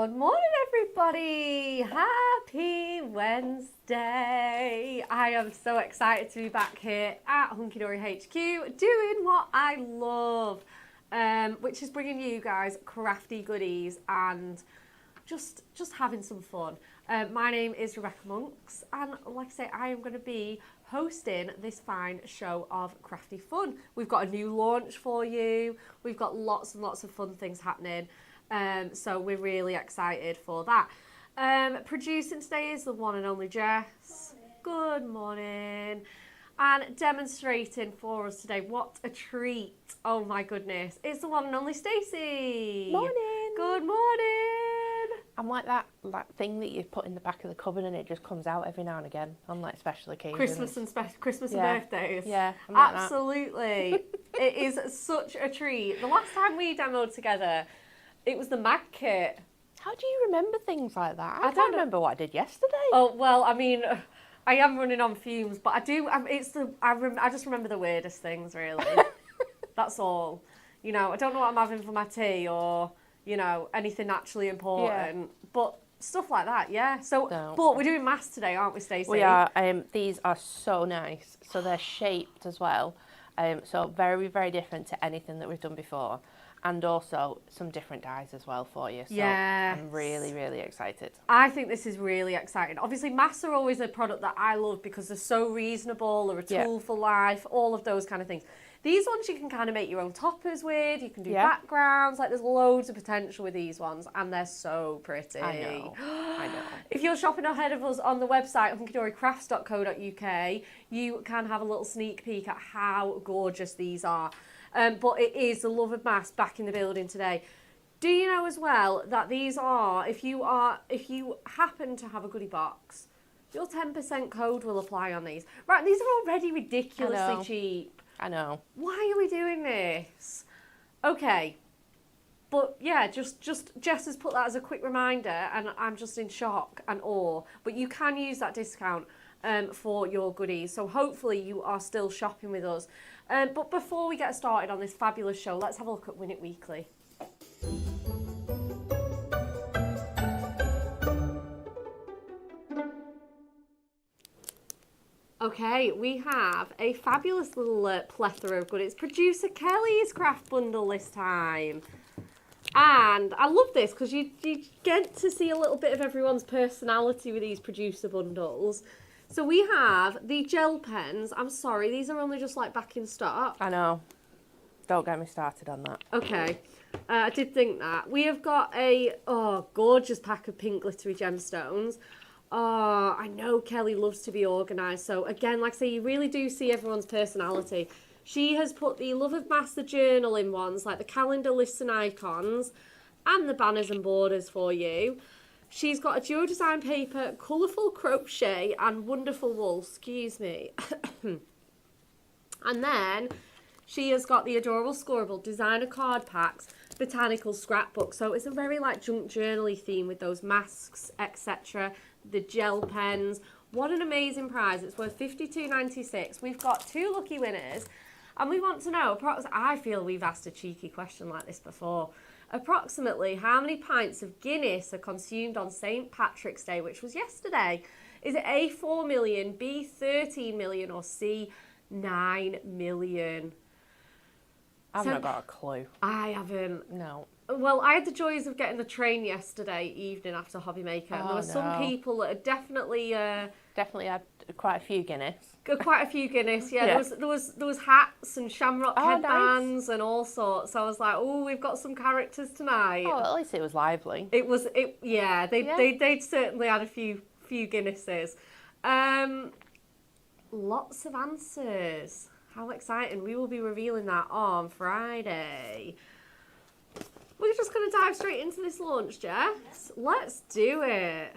Good morning, everybody. Happy Wednesday. I am so excited to be back here at Hunky Dory HQ doing what I love, which is bringing you guys crafty goodies and just having some fun. My name is Rebekah Monks, and like I say, I am going to be hosting this fine show of crafty fun. We've got a new launch for you. We've got lots and lots of fun things happening. So we're really excited for that. Producing today is the one and only Jess. Good morning. And demonstrating for us today, what a treat. Oh my goodness. It's the one and only Stacey. Morning. Good morning. I'm like that thing that you put in the back of the cupboard and it just comes out every now and again on like special occasions. Christmas and birthdays. Yeah, I'm like absolutely. It is such a treat. The last time we demoed together, it was the mag kit. How do you remember things like that? I can't remember what I did yesterday. Oh, well, I mean, I am running on fumes, but I do. I just remember the weirdest things, really. That's all. You know, I don't know what I'm having for my tea or, you know, anything actually important. Yeah. But stuff like that, yeah. So, no. But we're doing masks today, aren't we, Stacey? We are. These are so nice. So they're shaped as well. So very, very different to anything that we've done before. And also some different dyes as well for you. So yes. I'm really, really excited. I think this is really exciting. Obviously, masks are always a product that I love because they're so reasonable, they're a tool for life, all of those kind of things. These ones you can kind of make your own toppers with, you can do backgrounds, like there's loads of potential with these ones, and they're so pretty. I know. If you're shopping ahead of us on the website, hunkydorycrafts.co.uk, you can have a little sneak peek at how gorgeous these are. But it is the Love of Mass back in the building today. Do you know as well that these are, if you happen to have a goodie box, your 10% code will apply on these. Right, these are already ridiculously cheap. I know. Why are we doing this? Okay. But yeah, just Jess has put that as a quick reminder, and I'm just in shock and awe. But you can use that discount for your goodies. So hopefully you are still shopping with us. But before we get started on this fabulous show, let's have a look at Win It Weekly. Okay, we have a fabulous little plethora of goodies. Producer Kelly's craft bundle this time. And I love this because you get to see a little bit of everyone's personality with these producer bundles. So we have the gel pens. I'm sorry, these are only just like back in stock. I know. Don't get me started on that. Okay. I did think that. We have got a gorgeous pack of pink glittery gemstones. Oh, I know Kelly loves to be organised. So again, like I say, you really do see everyone's personality. She has put the Love of Master journal in ones, like the calendar lists and icons, and the banners and borders for you. She's got a duo design paper, colourful crochet and wonderful wool, excuse me. And then she has got the adorable scoreable designer card packs, botanical scrapbook. So it's a very like junk journal-y theme with those masks, etc. The gel pens. What an amazing prize. It's worth $52.96. We've got 2 lucky winners. And we want to know, I feel we've asked a cheeky question like this before. Approximately how many pints of Guinness are consumed on St. Patrick's Day, which was yesterday? Is it A, 4 million, B, 13 million, or C, 9 million? I've not got a clue. I haven't. No. Well, I had the joys of getting the train yesterday evening after Hobby Maker, and there were some people that had definitely had quite a few Guinness. Quite a few Guinness, yeah. There was hats and shamrock headbands and all sorts. So I was like, oh, we've got some characters tonight. Oh, at least it was lively. They'd certainly had a few Guinnesses. Lots of answers. How exciting. We will be revealing that on Friday. We're just going to dive straight into this launch, Jess. Let's do it.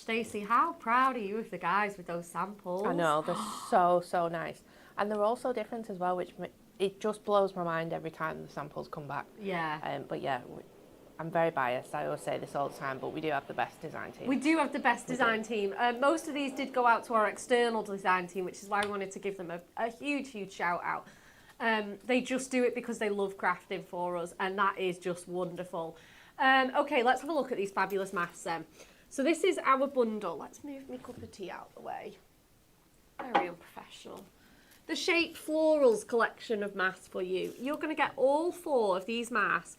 Stacey, how proud are you of the guys with those samples? I know, they're so nice. And they're all so different as well, which it just blows my mind every time the samples come back. Yeah. But yeah, I'm very biased. I always say this all the time, but we do have the best design team. We do have the best design team. Most of these did go out to our external design team, which is why we wanted to give them a huge shout out. They just do it because they love crafting for us, and that is just wonderful. Okay, let's have a look at these fabulous masks then. So this is our bundle. Let's move my cup of tea out of the way. Very unprofessional. The Shape Florals collection of masks for you. You're going to get all 4 of these masks.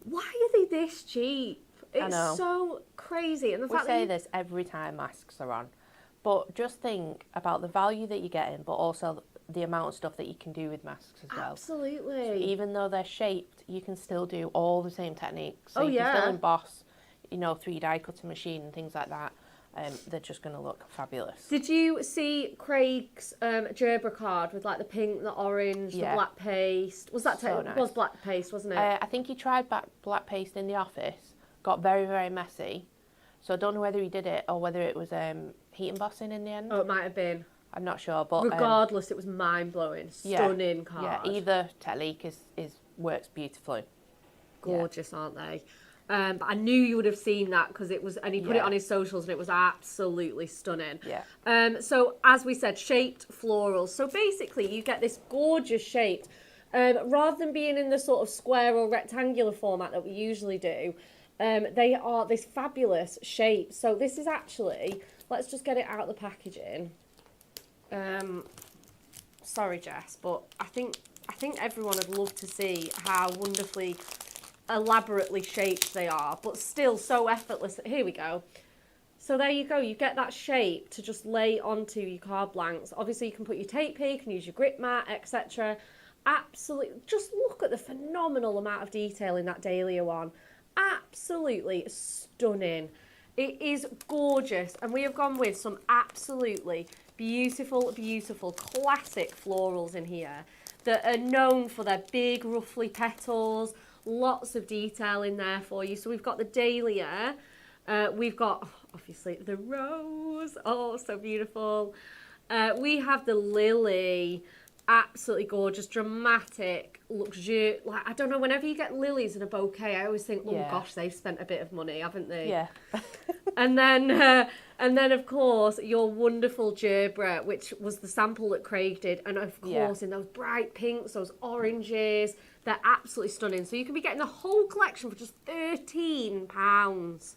Why are they this cheap? It's so crazy. And the fact say this every time masks are on, but just think about the value that you're getting, but also the amount of stuff that you can do with masks as well. Absolutely. So even though they're shaped, you can still do all the same techniques. So you yeah. can still emboss, you know, through your die cutting machine and things like that. They're just going to look fabulous. Did you see Craig's Gerber card with like the pink, the orange, the black paste? Was that nice. It was black paste, wasn't it? I think he tried black paste in the office, got very messy. So I don't know whether he did it or whether it was heat embossing in the end. Oh, it might have been. I'm not sure, but regardless, it was mind-blowing, stunning card. Yeah, either technique works beautifully. Gorgeous, aren't they? But I knew you would have seen that because it was, and he put it on his socials, and it was absolutely stunning. Yeah. So as we said, shaped florals. So basically, you get this gorgeous shaped, rather than being in the sort of square or rectangular format that we usually do. They are this fabulous shape. So this is actually, let's just get it out of the packaging. Sorry, Jess, but I think everyone would love to see how wonderfully, elaborately shaped they are, but still so effortless. Here we go. So there you go. You get that shape to just lay onto your card blanks. Obviously, you can put your tape here, you can use your grip mat, etc. Absolutely, just look at the phenomenal amount of detail in that Dahlia one. Absolutely stunning. It is gorgeous, and we have gone with some absolutely beautiful classic florals in here that are known for their big ruffly petals, lots of detail in there for you. So we've got the Dahlia, we've got obviously the rose, oh so beautiful, we have the lily, absolutely gorgeous, dramatic, luxurious. Like, I don't know, whenever you get lilies in a bouquet, I always think, oh gosh, they've spent a bit of money, haven't they? Yeah. and then of course your wonderful gerbera, which was the sample that Craig did, and of course in those bright pinks, those oranges, they're absolutely stunning. So you can be getting the whole collection for just £13.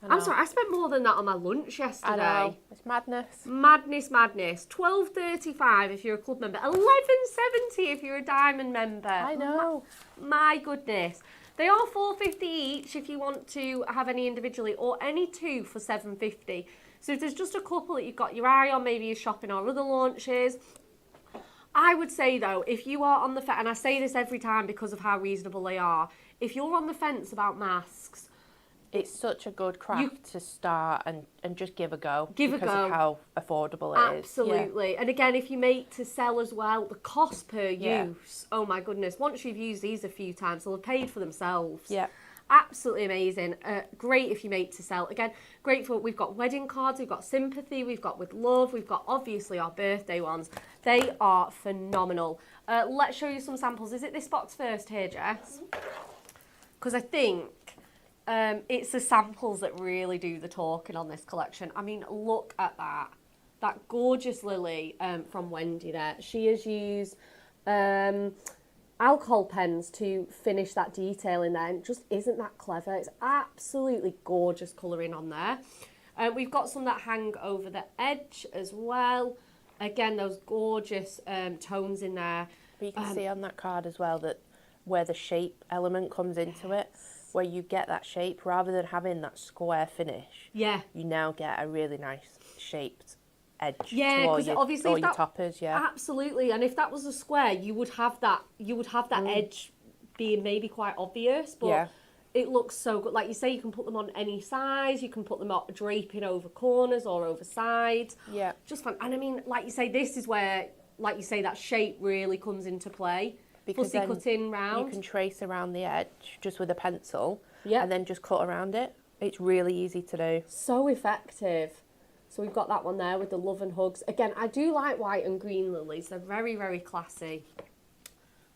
I'm sorry, I spent more than that on my lunch yesterday. I know, it's madness. Madness. £12.35 if you're a club member. £11.70 if you're a diamond member. I know. My goodness. They are $4.50 each if you want to have any individually, or any 2 for $7.50. So if there's just a couple that you've got your eye on, maybe you're shopping or other launches. I would say though, if you are on the fence, and I say this every time because of how reasonable they are, if you're on the fence about masks, it's such a good craft to start and just give a go. Because of how affordable it is. Absolutely. Yeah. And again, if you make to sell as well, the cost per use, oh my goodness, once you've used these a few times, they'll have paid for themselves. Yeah. Absolutely amazing. Great if you make to sell. Again, great for, we've got wedding cards, we've got sympathy, we've got with love, we've got obviously our birthday ones. They are phenomenal. Let's show you some samples. Is it this box first here, Jess? Because I think it's the samples that really do the talking on this collection. I mean, look at that. That gorgeous lily from Wendy there. She has used alcohol pens to finish that detail in there, and just isn't that clever? It's absolutely gorgeous colouring on there. We've got some that hang over the edge as well. Again, those gorgeous tones in there. But you can see on that card as well that where the shape element comes into it, where you get that shape rather than having that square finish. Yeah. You now get a really nice shaped edge to all your toppers. Yeah. Absolutely. And if that was a square, you would have that edge being maybe quite obvious, but it looks so good. Like you say, you can put them on any size, you can put them up draping over corners or over sides. Yeah. Just fun. And I mean, like you say, this is where, like you say, that shape really comes into play. Because fussy cutting round. You can trace around the edge just with a pencil and then just cut around it. It's really easy to do. So effective. So we've got that one there with the love and hugs. Again, I do like white and green lilies. They're very, very classy.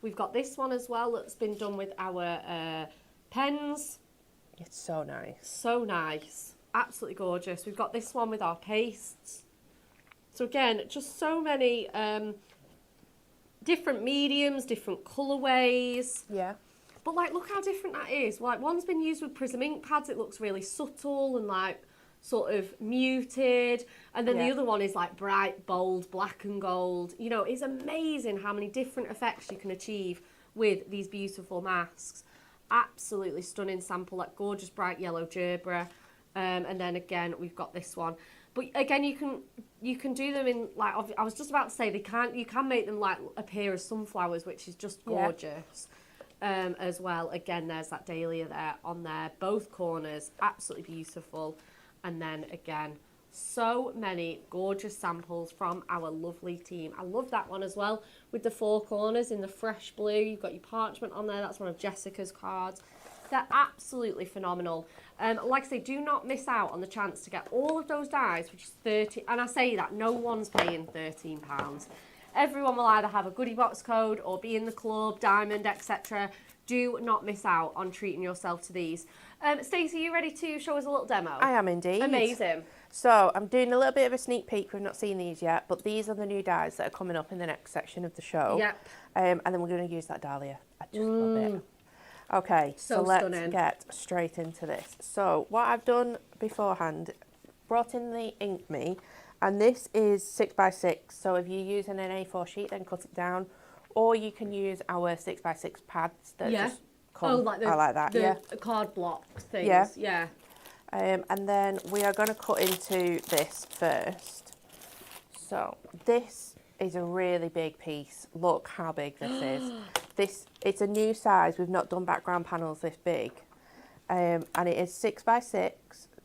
We've got this one as well that's been done with our pens. It's so nice. So nice. Absolutely gorgeous. We've got this one with our pastes. So again, just so many different mediums, different colourways. Yeah. But like, look how different that is. Like, one's been used with prism ink pads. It looks really subtle and like sort of muted. And then the other one is like bright, bold, black and gold. You know, it's amazing how many different effects you can achieve with these beautiful masks. Absolutely stunning sample, like gorgeous bright yellow gerbera. And then again, we've got this one. But again, you can do them in like, I was just about to say, you can make them like appear as sunflowers, which is just gorgeous. As well. Again, there's that dahlia there on there, both corners, absolutely beautiful. And then again, so many gorgeous samples from our lovely team. I love that one as well with the 4 corners in the fresh blue. You've got your parchment on there. That's one of Jessica's cards. They're absolutely phenomenal. Like I say, do not miss out on the chance to get all of those dies, which is 30, and I say that no one's paying £13. Everyone will either have a goodie box code or be in the club, diamond, etc. Do not miss out on treating yourself to these. Stacey, are you ready to show us a little demo? I am indeed. Amazing. So I'm doing a little bit of a sneak peek. We've not seen these yet, but these are the new dies that are coming up in the next section of the show. Yep. And then we're going to use that dahlia. I just love it. Okay, so let's get straight into this. So what I've done beforehand, brought in the Ink Me, and this is 6x6. So if you're using an A4 sheet, then cut it down, or you can use our 6x6 pads that just come. Like I like that. The card block things. Yeah. And then we are going to cut into this first. So this is a really big piece. Look how big this is. It's a new size. We've not done background panels this big. And it is 6x6,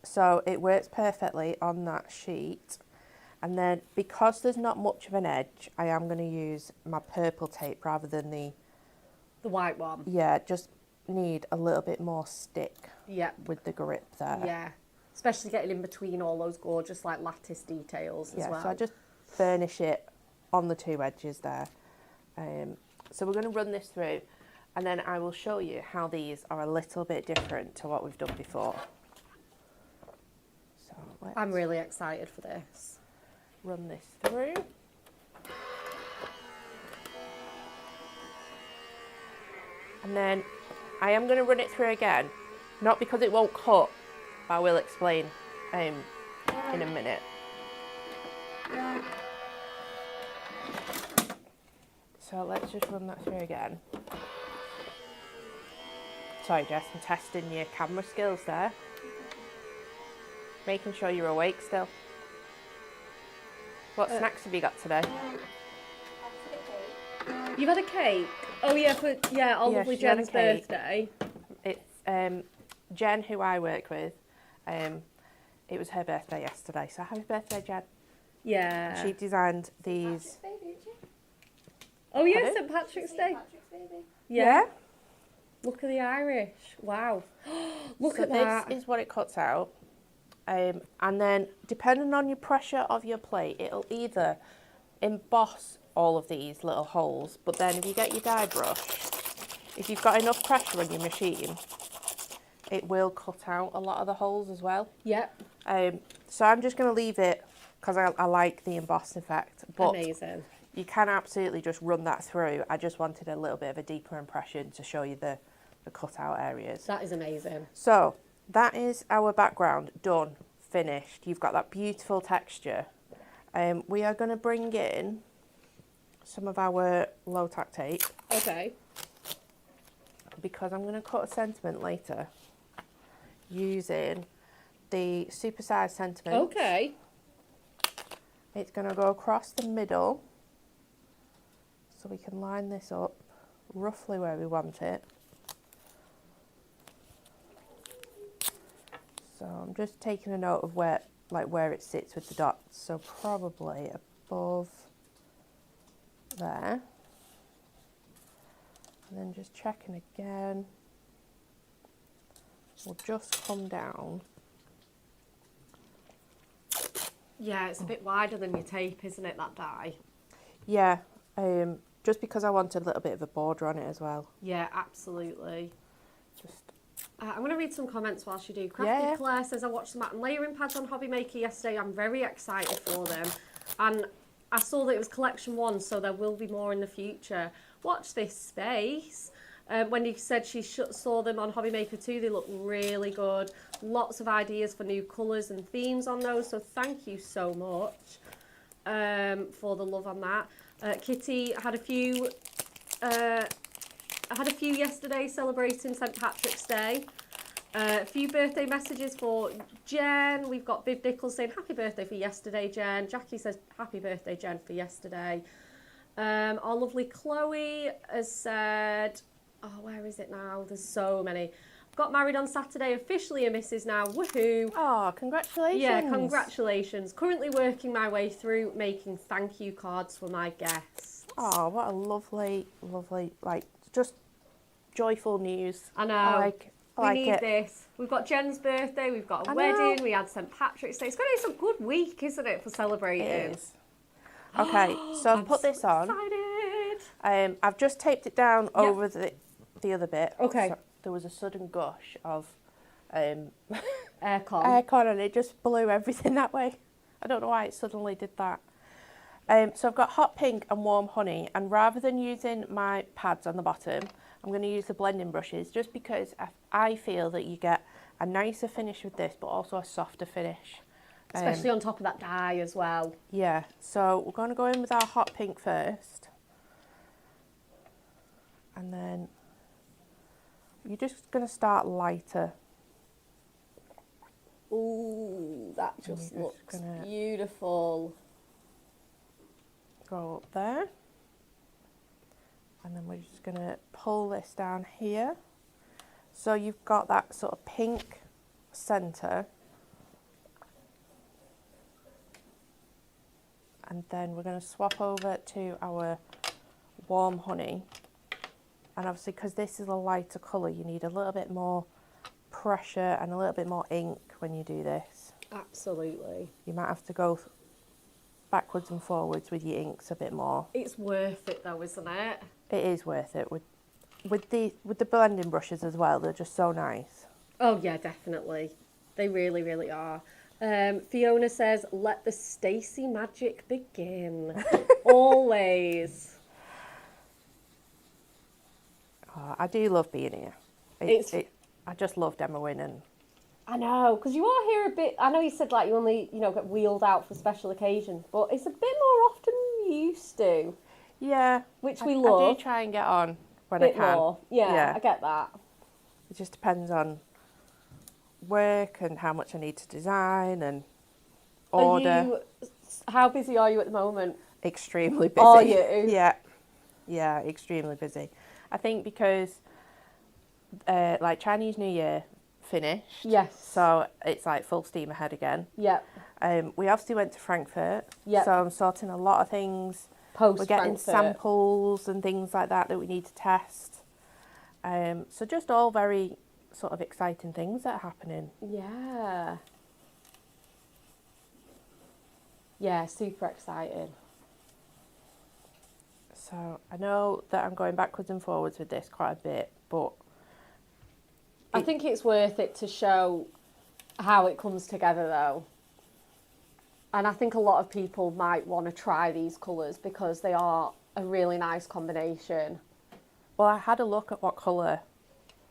so it works perfectly on that sheet. And then because there's not much of an edge, I am going to use my purple tape rather than the white one. Yeah, just need a little bit more stick. Yeah. With the grip there. Yeah. Especially getting in between all those gorgeous like lattice details as well. Yeah, so I just burnish it on the 2 edges there. So we're going to run this through, and then I will show you how these are a little bit different to what we've done before. So I'm really excited for this. Run this through. And then I am going to run it through again, not because it won't cut, but I will explain in a minute. So let's just run that through again. Sorry Jess, I'm testing your camera skills there. Making sure you're awake still. What snacks have you got today? You've had a cake? Oh yeah, lovely Jen's birthday. It's Jen, who I work with. It was her birthday yesterday, so happy birthday, Jen. Yeah. She designed these. Oh yeah, St Patrick's Day. Yeah. Look at the Irish. Wow. Look at that. This is what it cuts out. And then, depending on your pressure of your plate, it'll either emboss all of these little holes, but then if you get your die brush, if you've got enough pressure on your machine, it will cut out a lot of the holes as well. Yep. So I'm just going to leave it because I like the embossed effect. But amazing. You can absolutely just run that through. I just wanted a little bit of a deeper impression to show you the cut out areas. That is amazing. So that is our background done, finished. You've got that beautiful texture. We are going to bring in some of our low tack tape. Okay. Because I'm going to cut a sentiment later using the supersized sentiment. Okay. It's going to go across the middle so we can line this up roughly where we want it. So I'm just taking a note of where it sits with the dots. So probably above there. And then just checking again. will just come down. Yeah, it's a bit wider than your tape, isn't it, that die? Yeah, just because I wanted a little bit of a border on it as well. Yeah, absolutely. Just. I'm going to read some comments whilst you do. Crafty Claire says, I watched the mat and layering pads on Hobby Maker yesterday. I'm very excited for them. And I saw that it was collection 1, so there will be more in the future. Watch this space. Wendy said she saw them on Hobby Maker 2. They look really good. Lots of ideas for new colours and themes on those. So thank you so much for the love on that. Kitty had a few yesterday celebrating St Patrick's Day. A few birthday messages for Jen. We've got Viv Nichols saying happy birthday for yesterday, Jen. Jackie says happy birthday, Jen, for yesterday. Our lovely Chloe has said, oh, where is it now? There's so many. Got married on Saturday, officially a missus now. Woohoo. Oh, congratulations. Yeah, congratulations. Currently working my way through making thank you cards for my guests. Oh, what a lovely, like, just joyful news. I know. I we need it. this. We've got Jen's birthday, we've got a wedding, we had St Patrick's Day. It's going to be some good week, isn't it, for celebrating? It is. Okay, so I've put this on. Excited. I've just taped it down over the other bit. Okay. So there was a sudden gush of aircon, and it just blew everything that way. I don't know why it suddenly did that. So I've got hot pink and warm honey, and rather than using my pads on the bottom, I'm going to use the blending brushes just because I feel that you get a nicer finish with this, but also a softer finish. Especially on top of that dye as well. Yeah, so we're going to go in with our hot pink first. And then you're just going to start lighter. Ooh, that just looks beautiful. Go up there. And then we're just going to pull this down here. So you've got that sort of pink centre. And then we're going to swap over to our warm honey. And obviously, because this is a lighter colour, you need a little bit more pressure and a little bit more ink when you do this. Absolutely. You might have to go backwards and forwards with your inks a bit more. It's worth it though, isn't it? It is worth it with the blending brushes as well. They're just so nice. Oh yeah, definitely. They really, really are. Fiona says, let the Stacey magic begin. Always. Oh, I do love being here. I just love demoing and... I know, because you are here a bit... I know you said like you only, get wheeled out for special occasions, but it's a bit more often than you used to. Yeah. Which we love. I do try and get on when I can. More. Yeah, I get that. It just depends on work and how much I need to design and order. How busy are you at the moment? Extremely busy. Are you? Yeah, extremely busy. I think because like Chinese New Year finished. Yes. So it's like full steam ahead again. Yep. We obviously went to Frankfurt. Yep. So I'm sorting a lot of things. Post We're getting Frankfurt. samples and things like that we need to test. So just all very sort of exciting things that are happening. Yeah. Yeah, super excited. So I know that I'm going backwards and forwards with this quite a bit, but... I think it's worth it to show how it comes together though. And I think a lot of people might want to try these colours because they are a really nice combination. Well, I had a look at what colour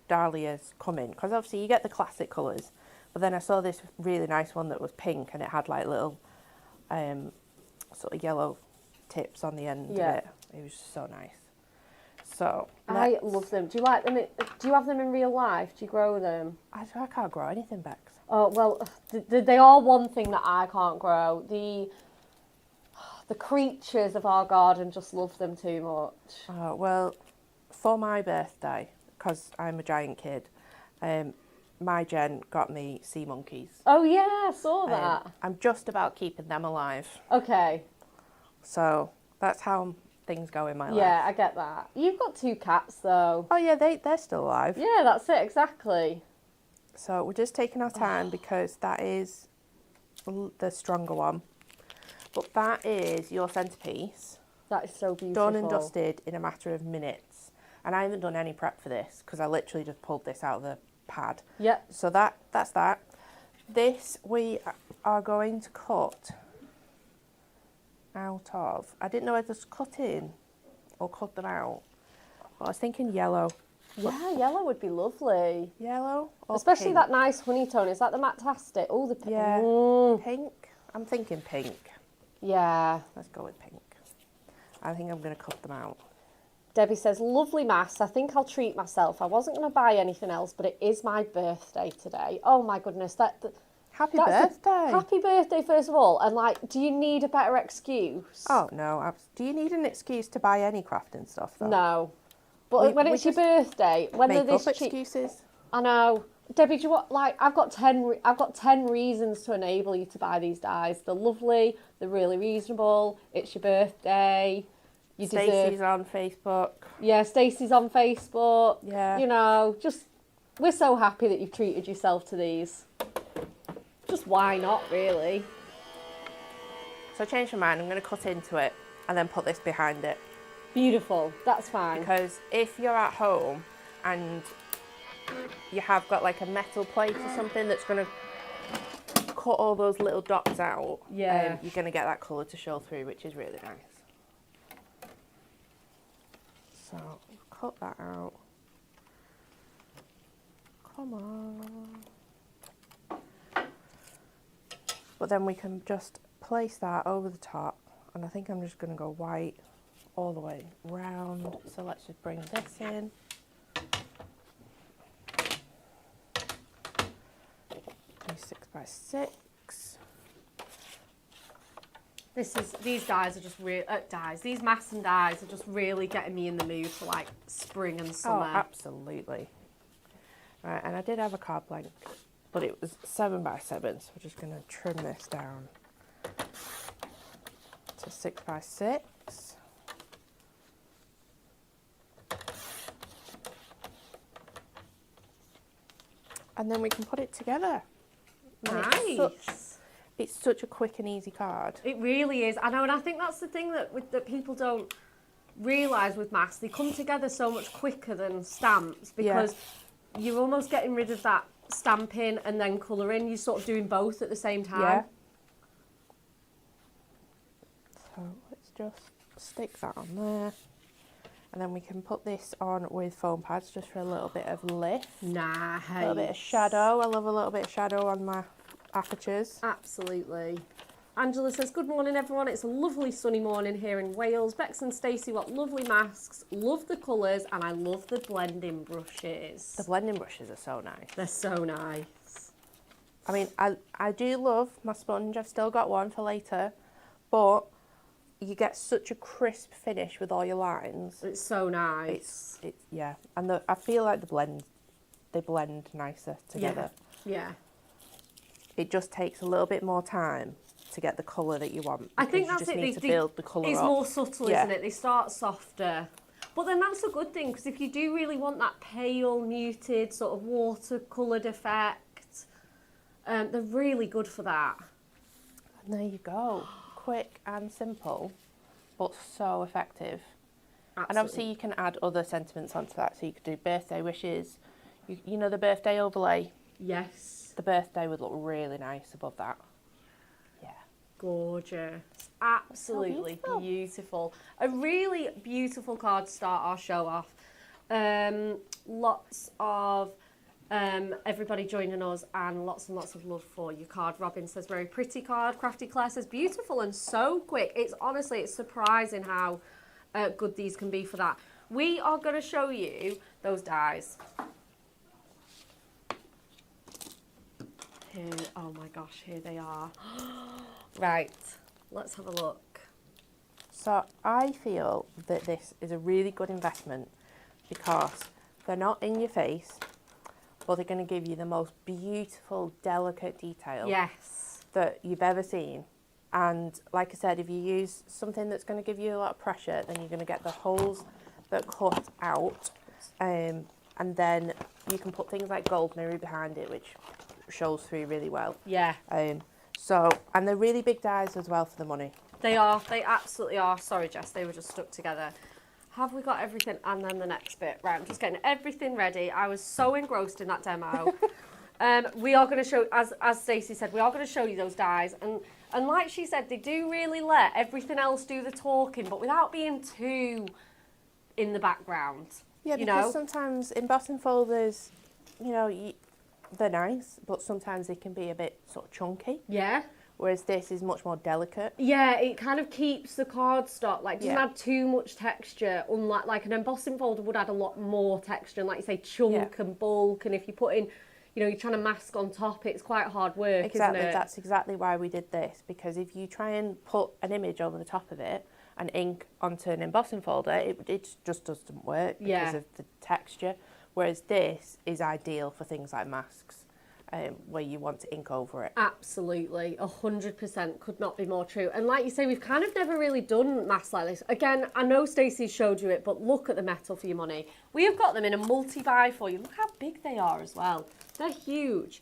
Dahlia's come in, because obviously you get the classic colours, but then I saw this really nice one that was pink and it had like little sort of yellow tips on the end of it. It was so nice. So I love them. Do you like them? Do you have them in real life? Do you grow them? I can't grow anything, Bex. Oh well, they are one thing that I can't grow. The creatures of our garden just love them too much. Oh well, for my birthday, because I'm a giant kid, my Jen got me sea monkeys. Oh yeah, I saw that. I'm just about keeping them alive. Okay. So that's how things go in my life. Yeah, I get that. You've got 2 cats though. Oh yeah, they're still alive. Yeah, that's it, exactly. So we're just taking our time because that is the stronger one. But that is your centrepiece. That is so beautiful. Done and dusted in a matter of minutes. And I haven't done any prep for this because I literally just pulled this out of the pad. Yep. So that's that. This we are going to cut out of. I didn't know whether to cut in or cut them out. But I was thinking yellow. Yeah, yellow would be lovely. Yellow or especially pink? that nice honey tone. Is that the Matastic? Oh, the pink. Yeah. Pink? I'm thinking pink. Yeah. Let's go with pink. I think I'm going to cut them out. Debbie says, lovely mass. I think I'll treat myself. I wasn't going to buy anything else, but it is my birthday today. Oh my goodness. Happy birthday. Happy birthday, first of all. And like, do you need a better excuse? Oh, no. Do you need an excuse to buy any crafting stuff, though? No. But when it's your birthday, when they're this cheap... excuses. I know. Debbie, do you want, like, I've got 10 reasons to enable you to buy these dies. They're lovely. They're really reasonable. It's your birthday. You Stacey's on Facebook. Yeah, Stacey's on Facebook. Yeah. You know, we're so happy that you've treated yourself to these. Just why not, really? So I changed my mind. I'm going to cut into it and then put this behind it. Beautiful. That's fine. Because if you're at home and you have got like a metal plate or something that's going to cut all those little dots out, yeah, you're going to get that colour to show through, which is really nice. So, cut that out. Come on. But then we can just place that over the top. And I think I'm just going to go white all the way round. So let's just bring this in. Use 6x6. These dies are just these mass and dies are just really getting me in the mood for like spring and summer. Oh, absolutely. Right, and I did have a card blank, but it was 7x7, so we're just going to trim this down to 6x6. And then we can put it together. Nice. It's such a quick and easy card. It really is. I know, and I think that's the thing that people don't realise with mass. They come together so much quicker than stamps because you're almost getting rid of that stamping and then colouring. You're sort of doing both at the same time. Yeah. So let's just stick that on there. And then we can put this on with foam pads just for a little bit of lift. Nice. A little bit of shadow. I love a little bit of shadow on my apertures. Absolutely. Angela says, good morning everyone. It's a lovely sunny morning here in Wales. Bex and Stacey, what lovely masks. Love the colours and I love the blending brushes. The blending brushes are so nice. They're so nice. I mean, I do love my sponge. I've still got one for later. But you get such a crisp finish with all your lines. It's so nice. It's yeah. And I feel like they blend nicer together. Yeah. It just takes a little bit more time to get the colour that you want. I think that's you just it. need to build the colour It's up. more subtle, isn't it? They start softer. But then that's a good thing, because if you do really want that pale, muted, sort of watercoloured effect, they're really good for that. And there you go. Quick and simple, but so effective. Absolutely. And obviously you can add other sentiments onto that. So you could do birthday wishes. You know the birthday overlay? Yes. The birthday would look really nice above that. Yeah. Gorgeous. Absolutely So beautiful. A really beautiful card to start our show off. Lots of everybody joining us and lots of love for your card. Robin says, very pretty card. Crafty Claire says, beautiful and so quick. It's surprising how good these can be for that. We are going to show you those dies. Here, oh my gosh, here they are. Right, let's have a look. So I feel that this is a really good investment because they're not in your face, but they're going to give you the most beautiful, delicate detail that you've ever seen. And like I said, if you use something that's going to give you a lot of pressure, then you're going to get the holes that cut out And then you can put things like gold mirror behind it, which shows through really well. Yeah. So, and they're really big dies as well for the money. They are. They absolutely are. Sorry, Jess, they were just stuck together. Have we got everything? And then the next bit. Right, I'm just getting everything ready. I was so engrossed in that demo. We are going to show, as Stacey said, we are going to show you those dies. And like she said, they do really let everything else do the talking, but without being too in the background. Yeah, because sometimes embossing folders, they're nice, but sometimes they can be a bit sort of chunky. Yeah. Whereas this is much more delicate. Yeah, it kind of keeps the cardstock, doesn't add too much texture, unlike like an embossing folder would add a lot more texture, and like you say, chunk and bulk, and if you put in, you're trying to mask on top, it's quite hard work, exactly, isn't it? That's exactly why we did this, because if you try and put an image over the top of it and ink onto an embossing folder, it just doesn't work because of the texture, whereas this is ideal for things like masks. Where you want to ink over it. Absolutely, 100% could not be more true. And like you say, we've kind of never really done masks like this. Again, I know Stacey showed you it, but look at the metal for your money. We have got them in a multi-buy for you. Look how big they are as well. They're huge.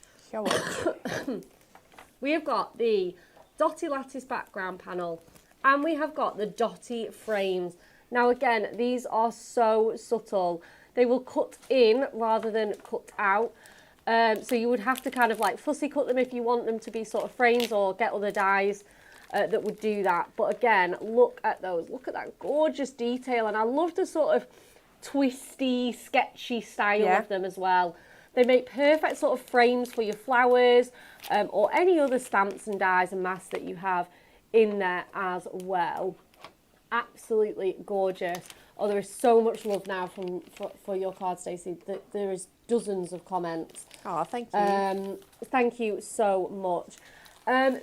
We have got the dotty lattice background panel, and we have got the dotty frames. Now again, these are so subtle. They will cut in rather than cut out. So you would have to kind of like fussy cut them if you want them to be sort of frames, or get other dies that would do that. But again, look at those. Look at that gorgeous detail. And I love the sort of twisty, sketchy style of them as well. They make perfect sort of frames for your flowers or any other stamps and dies and masks that you have in there as well. Absolutely gorgeous. Oh, there is so much love now for your card, Stacey. There is dozens of comments. Oh, thank you. Thank you so much.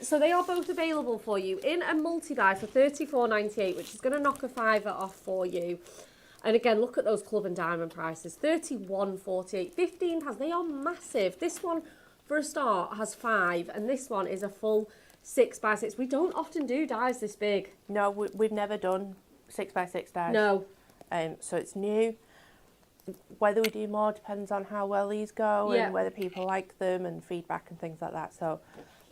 So they are both available for you in a multi-buy for $34.98, which is going to knock a £5 off for you. And again, look at those club and diamond prices. £31.48, £15. They are massive. This one, for a start, has 5, and this one is a full 6x6. We don't often do dies this big. No, we've never done 6x6 dies. No. So it's new. Whether we do more depends on how well these go and whether people like them and feedback and things like that. So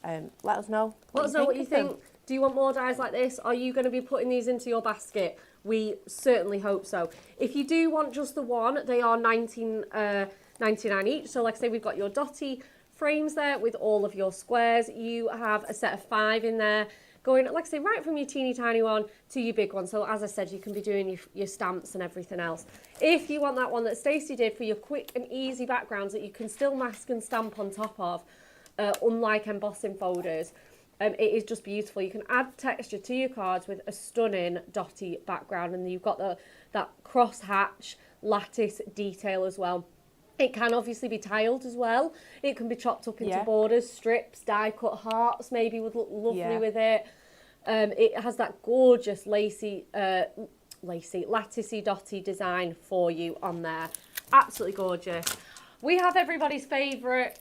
let us know. Let us know what you think. Do you want more dies like this? Are you going to be putting these into your basket? We certainly hope so. If you do want just the one, they are $19.99 each. So like I say, we've got your dotty frames there with all of your squares. You have a set of 5 in there, going, like I say, right from your teeny tiny one to your big one. So as I said, you can be doing your stamps and everything else. If you want that one that Stacey did for your quick and easy backgrounds that you can still mask and stamp on top of, unlike embossing folders, it is just beautiful. You can add texture to your cards with a stunning dotty background, and you've got that cross hatch lattice detail as well. It can obviously be tiled as well. It can be chopped up into borders, strips, die cut hearts maybe would look lovely with it. It has that gorgeous lacy, latticey dotty design for you on there. Absolutely gorgeous. We have everybody's favourite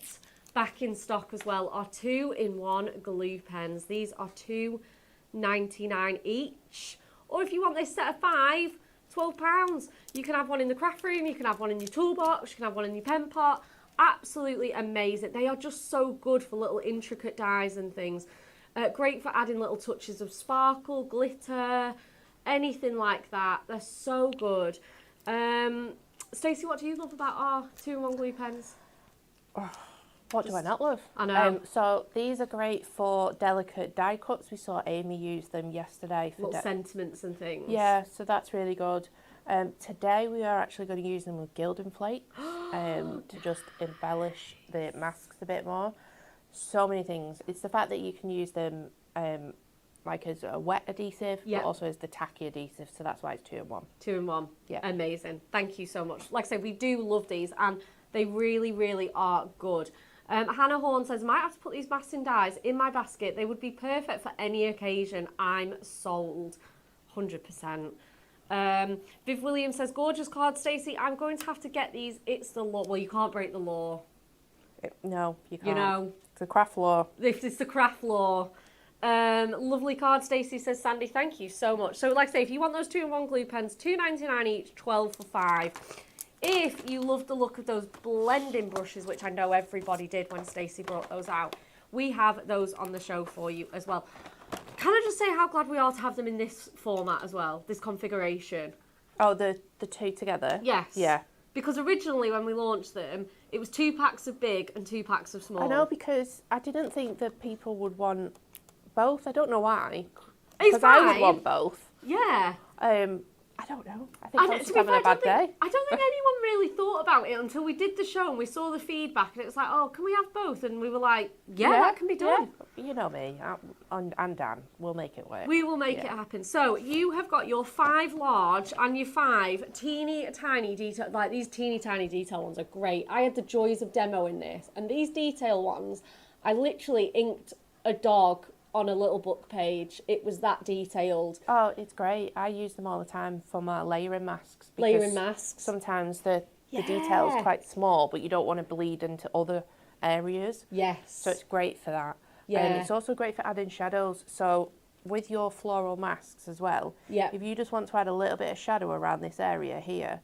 back in stock as well, our 2-in-1 glue pens. These are $2.99 each. Or if you want this set of 5, £12. You can have one in the craft room, you can have one in your toolbox, you can have one in your pen pot. Absolutely amazing. They are just so good for little intricate dies and things. Great for adding little touches of sparkle, glitter, anything like that. They're so good. Stacey, what do you love about our 2-in-1 glue pens? What do I not love? I know. So these are great for delicate die cuts. We saw Amy use them yesterday. For little sentiments and things. Yeah, so that's really good. Today we are actually going to use them with gilding flake to just embellish the masks a bit more. So many things. It's the fact that you can use them like as a wet adhesive, but also as the tacky adhesive. So that's why it's 2-in-1. 2-in-1. Yeah. Amazing. Thank you so much. Like I said, we do love these, and they really, really are good. Hannah Horn says, might have to put these masking dies in my basket. They would be perfect for any occasion. I'm sold. 100%. Viv Williams says, gorgeous card, Stacey. I'm going to have to get these. It's the law. Well, you can't break the law. No, you can't. You know. It's the craft law. It's the craft law. Lovely card, Stacey says, Sandy, thank you so much. So like I say, if you want those 2-in-1 glue pens, $2.99 each, 12 for $5. If you love the look of those blending brushes, which I know everybody did when Stacey brought those out, we have those on the show for you as well. Can I just say how glad we are to have them in this format as well, this configuration? Oh, the two together? Yes. Yeah. Because originally when we launched them, it was 2 packs of big and 2 packs of small. I know, because I didn't think that people would want both. I don't know why. It's Because I would fine. want both. Yeah. I don't know. I think I was just having a bad day. I don't think anyone really thought about it until we did the show and we saw the feedback and it was like, oh, can we have both? And we were like, yeah, that can be done. Yeah. You know me, and Dan, we'll make it work. We will make it happen. So you have got your 5 large and your 5 teeny tiny detail. Like these teeny tiny detail ones are great. I had the joys of demoing this, and these detail ones, I literally inked a dog on a little book page. It was that detailed. Oh, it's great. I use them all the time for my layering masks. Layering masks. Sometimes the detail is quite small, but you don't want to bleed into other areas. Yes. So it's great for that. Yeah. It's also great for adding shadows. So with your floral masks as well, if you just want to add a little bit of shadow around this area here,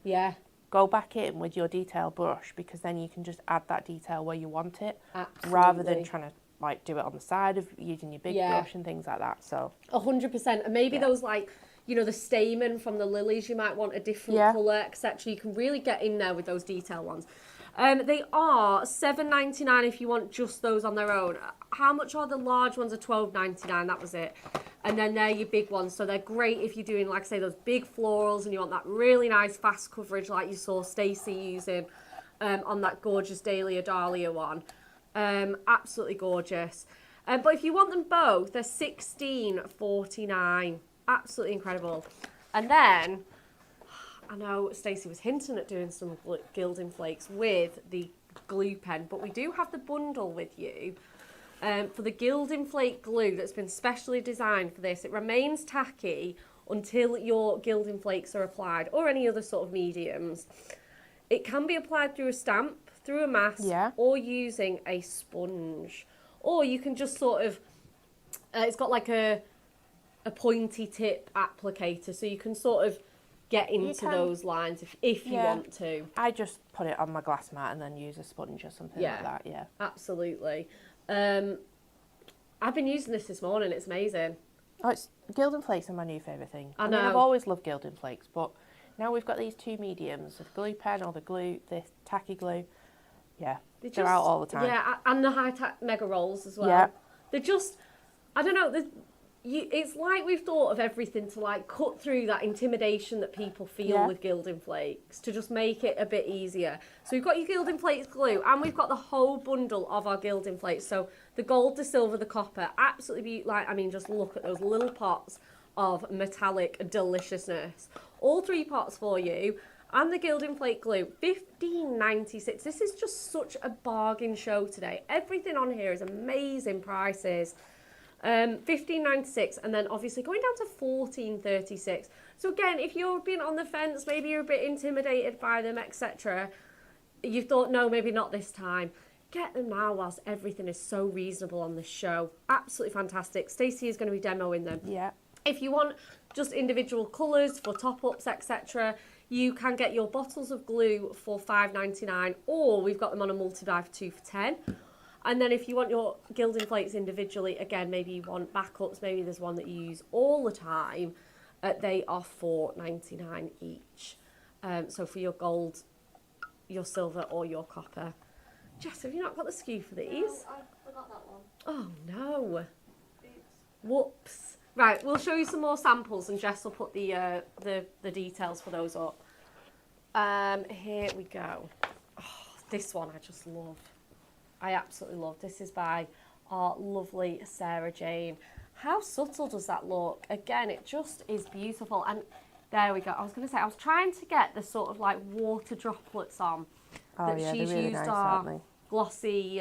go back in with your detail brush, because then you can just add that detail where you want it. Absolutely. Rather than trying to like do it on the side of using your big brush and things like that. So 100%. And maybe those, like, you know, the stamen from the lilies, you might want a different colour, etc. You can really get in there with those detail ones. They are $7.99 if you want just those on their own. How much are the large ones? Are $12.99. That was it. And then they're your big ones. So they're great if you're doing, like I say, those big florals and you want that really nice fast coverage like you saw Stacey using on that gorgeous Dahlia Dahlia one. Absolutely gorgeous. But if you want them both, they're $16.49. Absolutely incredible. And then, I know Stacey was hinting at doing some gilding flakes with the glue pen, but we do have the bundle with you for the gilding flake glue that's been specially designed for this. It remains tacky until your gilding flakes are applied, or any other sort of mediums. It can be applied through a stamp, through a mask, or using a sponge. Or you can just sort of, it's got like a pointy tip applicator, so you can sort of get into those lines if you want to. I just put it on my glass mat and then use a sponge or something like that, Absolutely. I've been using this morning, it's amazing. Oh, gilding flakes are my new favourite thing. I know. mean, I've always loved gilding flakes, but now we've got these 2 mediums, the glue pen or the tacky glue. Yeah, they're out all the time. Yeah, and the high-tech mega rolls as well. Yeah. They're just, I don't know, it's like we've thought of everything to like cut through that intimidation that people feel with gilding flakes, to just make it a bit easier. So we've got your gilding flakes glue, and we've got the whole bundle of our gilding flakes. So the gold, the silver, the copper, absolutely just look at those little pots of metallic deliciousness. All 3 pots for you. And the gilding flake glue, $15.96. This is just such a bargain show today. Everything on here is amazing prices. $15.96, and then obviously going down to $14.36. So again, if you've been on the fence, maybe you're a bit intimidated by them, etc. You thought, no, maybe not this time. Get them now whilst everything is so reasonable on this show. Absolutely fantastic. Stacey is going to be demoing them. Yeah. If you want just individual colours for top-ups, etc., you can get your bottles of glue for $5.99, or we've got them on a multi-buy for 2 for $10. And then if you want your gilding flakes individually, again, maybe you want backups, maybe there's one that you use all the time, they are $4.99 each. So for your gold, your silver, or your copper. Jess, have you not got the SKU for these? No, I forgot that one. Oh, no. Oops. Whoops. Right, we'll show you some more samples, and Jess will put the details for those up. Here we go. Oh, this one I just love. I absolutely love. This is by our lovely Sarah Jane. How subtle does that look? Again, it just is beautiful. And there we go. I was going to say, I was trying to get the sort of like water droplets on that she's really used nice, our glossy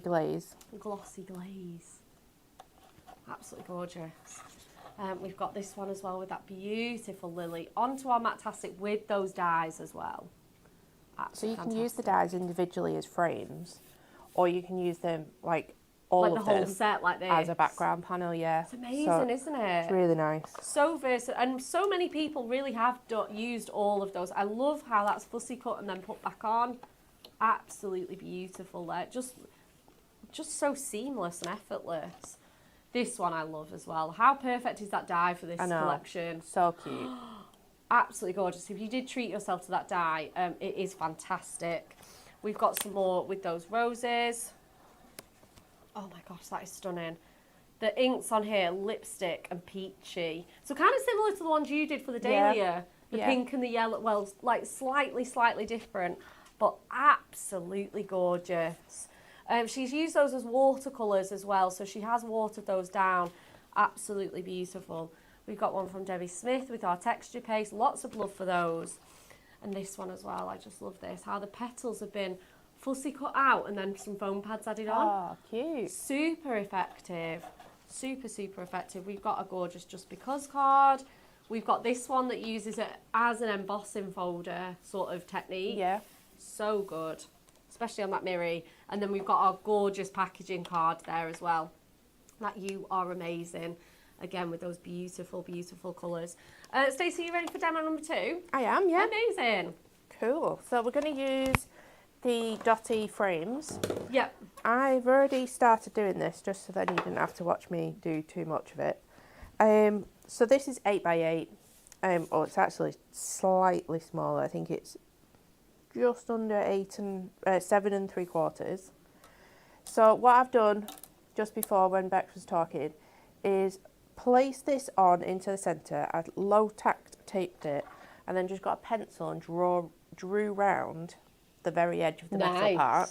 glaze. Glossy glaze. Absolutely gorgeous. We've got this one as well with that beautiful lily onto our Matastic with those dies as well. So you can use the dies individually as frames, or you can use them like all like of the whole them set like this. as a background panel, yeah. It's amazing, So isn't it? it's really nice. So versatile, and so many people really have used all of those. I love how that's fussy cut and then put back on. Absolutely beautiful there. Just so seamless and effortless. This one I love as well. How perfect is that dye for this collection? So cute. Absolutely gorgeous. If you did treat yourself to that dye, it is fantastic. We've got some more with those roses. Oh my gosh, that is stunning. The inks on here, lipstick and peachy. So kind of similar to the ones you did for the dahlia. The pink and the yellow, well, like slightly different, but absolutely gorgeous. She's used those as watercolours as well, so she has watered those down. Absolutely beautiful. We've got one from Debbie Smith with our texture paste. Lots of love for those. And this one as well, I just love this. How the petals have been fussy cut out and then some foam pads added on. Oh, cute. Super effective. Super effective. We've got a gorgeous Just Because card. We've got this one that uses it as an embossing folder sort of technique. Yeah. So good. Especially on that mirror. And then we've got our gorgeous packaging card there as well. That You Are Amazing. Again, with those beautiful colours. Stacey, you ready for demo number 2? I am, yeah. Amazing. Cool. So we're going to use the dotty frames. Yep. I've already started doing this just so then you didn't have to watch me do too much of it. So this is 8x8. Or it's actually slightly smaller. I think it's just under 7 3/4. So what I've done just before when Bex was talking is place this on into the centre. I low tacked taped it and then just got a pencil and drew round the very edge of the metal part.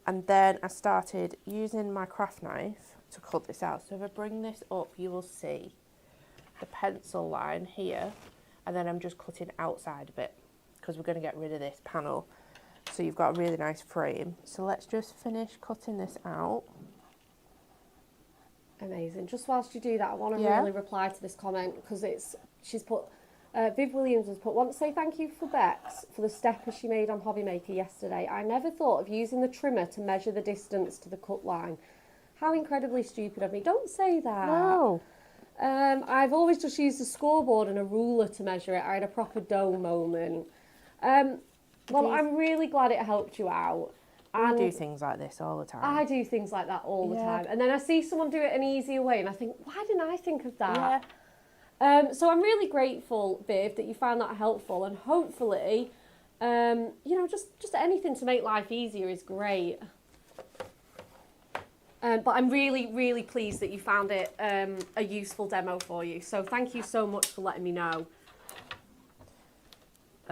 And then I started using my craft knife to cut this out. So if I bring this up, you will see the pencil line here, and then I'm just cutting outside of it because we're going to get rid of this panel. So you've got a really nice frame. So let's just finish cutting this out. Amazing. Just whilst you do that, I want to really reply to this comment because she's put, Viv Williams has put, want to say thank you for Bex for the stepper she made on Hobby Maker yesterday. I never thought of using the trimmer to measure the distance to the cut line. How incredibly stupid of me. Don't say that. No. I've always just used a scoreboard and a ruler to measure it. I had a proper dough moment. Well, I'm really glad it helped you out. I do things like this all the time. I do things like that all the time. And then I see someone do it an easier way and I think, why didn't I think of that? Yeah. So I'm really grateful, Viv, that you found that helpful, and hopefully, you know, just anything to make life easier is great. But I'm really pleased that you found it a useful demo for you. So thank you so much for letting me know.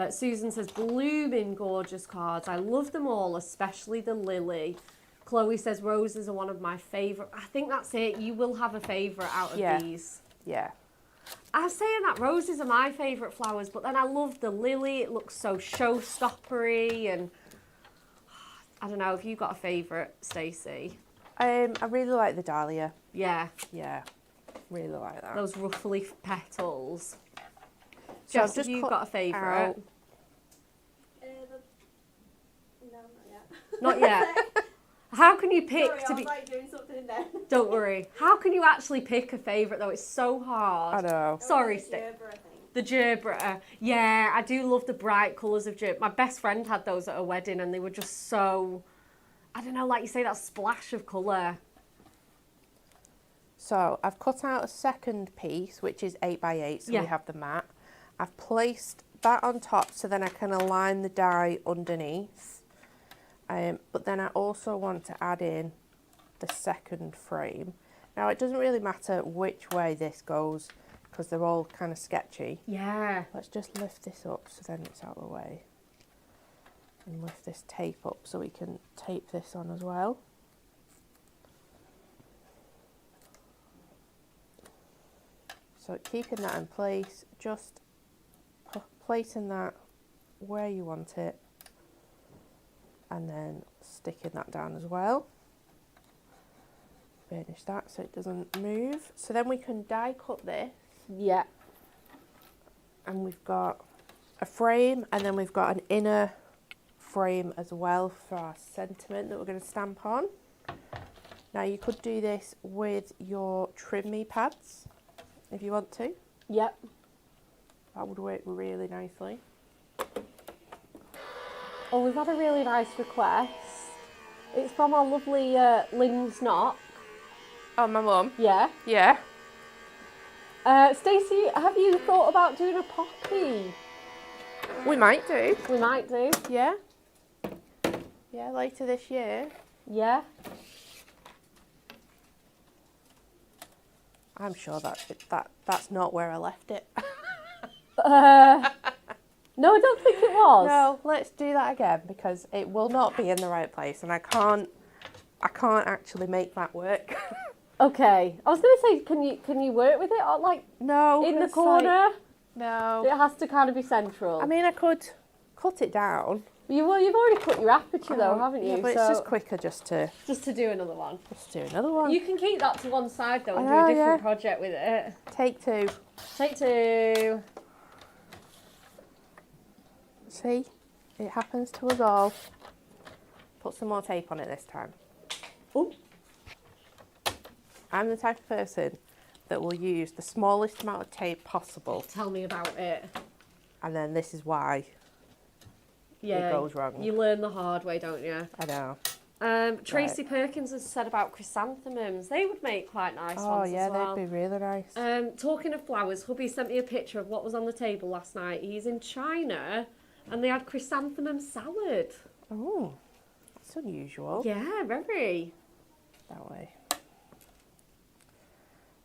Susan says, blooming gorgeous cards. I love them all, especially the lily. Chloe says, roses are one of my favourite. I think that's it. You will have a favourite out of these. Yeah. I was saying that roses are my favourite flowers, but then I love the lily. It looks so showstoppery, and I don't know if you've got a favourite, Stacey. I really like the dahlia. Yeah. Yeah. Really like that. Those ruffly petals. So Jess, have you got a favourite? No, not yet. Not yet. How can you pick Sorry, to I be... was like doing something in there. Don't worry. How can you actually pick a favourite though? It's so hard. I know. Sorry, Gerber, I think. The gerbera. Yeah, I do love the bright colours of gerbera. My best friend had those at a wedding and they were just so... I don't know, like you say, that splash of colour. So I've cut out a second piece, which is 8x8, so we have the mat. I've placed that on top so then I can align the die underneath. But then I also want to add in the second frame. Now it doesn't really matter which way this goes because they're all kind of sketchy. Yeah. Let's just lift this up so then it's out of the way. And lift this tape up so we can tape this on as well. So keeping that in place, just placing that where you want it and then sticking that down as well. Finish that so it doesn't move. So then we can die cut this. Yeah. And we've got a frame and then we've got an inner frame as well for our sentiment that we're going to stamp on. Now you could do this with your trim me pads if you want to. Yep. That would work really nicely. Oh, we've had a really nice request. It's from our lovely Lynn's Knock. Oh, my mum? Yeah. Yeah. Stacey, have you thought about doing a poppy? We might do. We might do. Yeah. Yeah, later this year. Yeah. I'm sure that's not where I left it. No, I don't think it was. No, let's do that again because it will not be in the right place and I can't actually make that work. Okay. I was going to say, can you work with it or like No. in the it's corner? like- no. It has to kind of be central. I mean, I could cut it down. You've already cut your aperture though, haven't you? Yeah, but it's just quicker just to do another one. do another one. You can keep that to one side though and I know, do a different yeah. project with it. Take two. Take two. See? It happens to us all. Put some more tape on it this time. Oh. I'm the type of person that will use the smallest amount of tape possible. Tell me about it. And then this is why Yeah, it goes wrong. You learn the hard way, don't you? I know. Tracy Perkins has said about chrysanthemums. They would make quite nice ones yeah, as well. they'd be really nice. Talking of flowers, hubby sent me a picture of what was on the table last night. He's in China and they had chrysanthemum salad. Oh, that's unusual. Yeah, very. That way.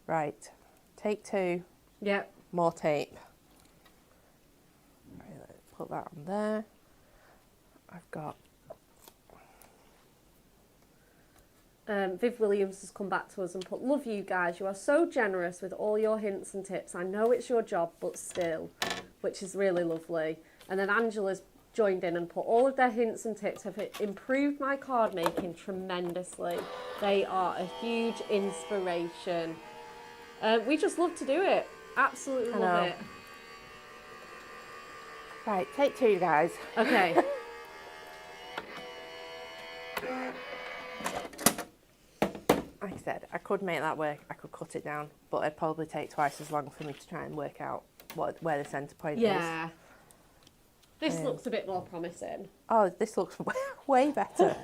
Right, take two. Yep. More tape. Right, let's put that on there. I've got... Viv Williams has come back to us and put, love you guys, you are so generous with all your hints and tips. I know it's your job, but still, which is really lovely. And then Angela's joined in and put, all of their hints and tips have improved my card making tremendously. They are a huge inspiration. We just love to do it. Absolutely love it. Right, take two, guys. Okay. Like I said, I could make that work. I could cut it down, but it'd probably take twice as long for me to try and work out where the centre point is. Yeah. This looks a bit more promising. Oh, this looks way better.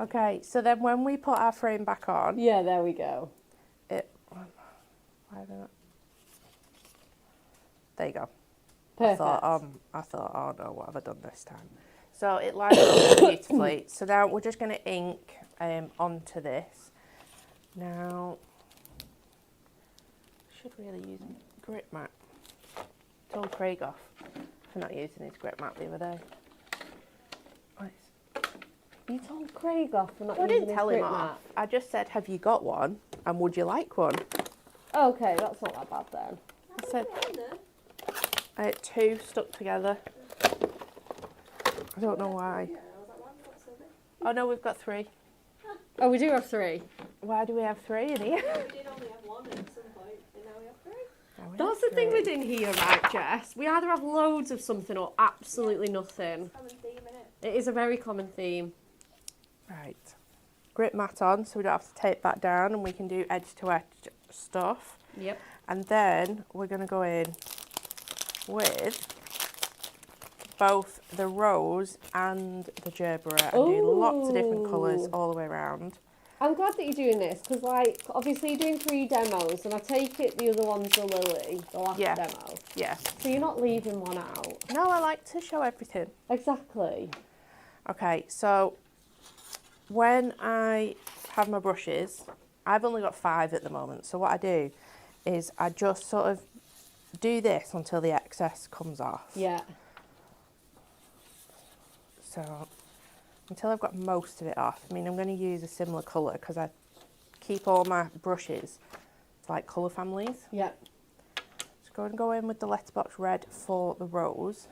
Okay, so then when we put our frame back on, Yeah, there we go. there you go. Perfect. I thought, oh no, what have I done this time? So it lines up beautifully. So now we're just going to ink onto this. Now, I should really use grit mat. Told Craig off for not using his grit mat the other day. You told Craig off for not I using didn't his tell him grit off. mat. I just said, have you got one? And would you like one? Okay, that's not that bad then. I said, two stuck together. I don't know why. Oh no, we've got three. Oh, we do have three. Why do we have three in here? We did only have one at some point, and now we have three. That's the thing with in here, right, Jess? We either have loads of something or absolutely nothing. Common theme, innit? It is a very common theme. Right. Grit mat on so we don't have to tape that down and we can do edge to edge stuff. Yep. And then we're going to go in with both the rose and the gerbera and do lots of different colours all the way around. I'm glad that you're doing this because, like, obviously you're doing 3 demos, and I take it the other one's the Lily, the last demo. Yeah. So you're not leaving one out. No, I like to show everything. Exactly. Okay, so when I have my brushes, I've only got 5 at the moment. So what I do is I just sort of do this until the excess comes off. Yeah. So until I've got most of it off. I mean, I'm going to use a similar colour because I keep all my brushes like colour families. Yep. Just go in with the letterbox red for the rose.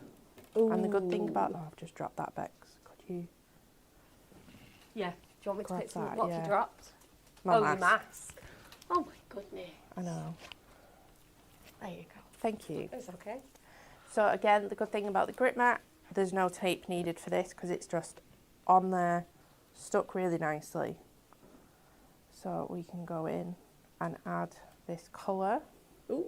Ooh. And the good thing about... Oh, I've just dropped that, Bex. Could you... Yeah. Do you want me to Grab pick some? that, What yeah. have you dropped? My Your mask. mask. Oh my goodness. I know. There you go. Thank you. It's okay. So again, the good thing about the grit mat, there's no tape needed for this because it's just on there, stuck really nicely So we can go in and add this colour. Ooh.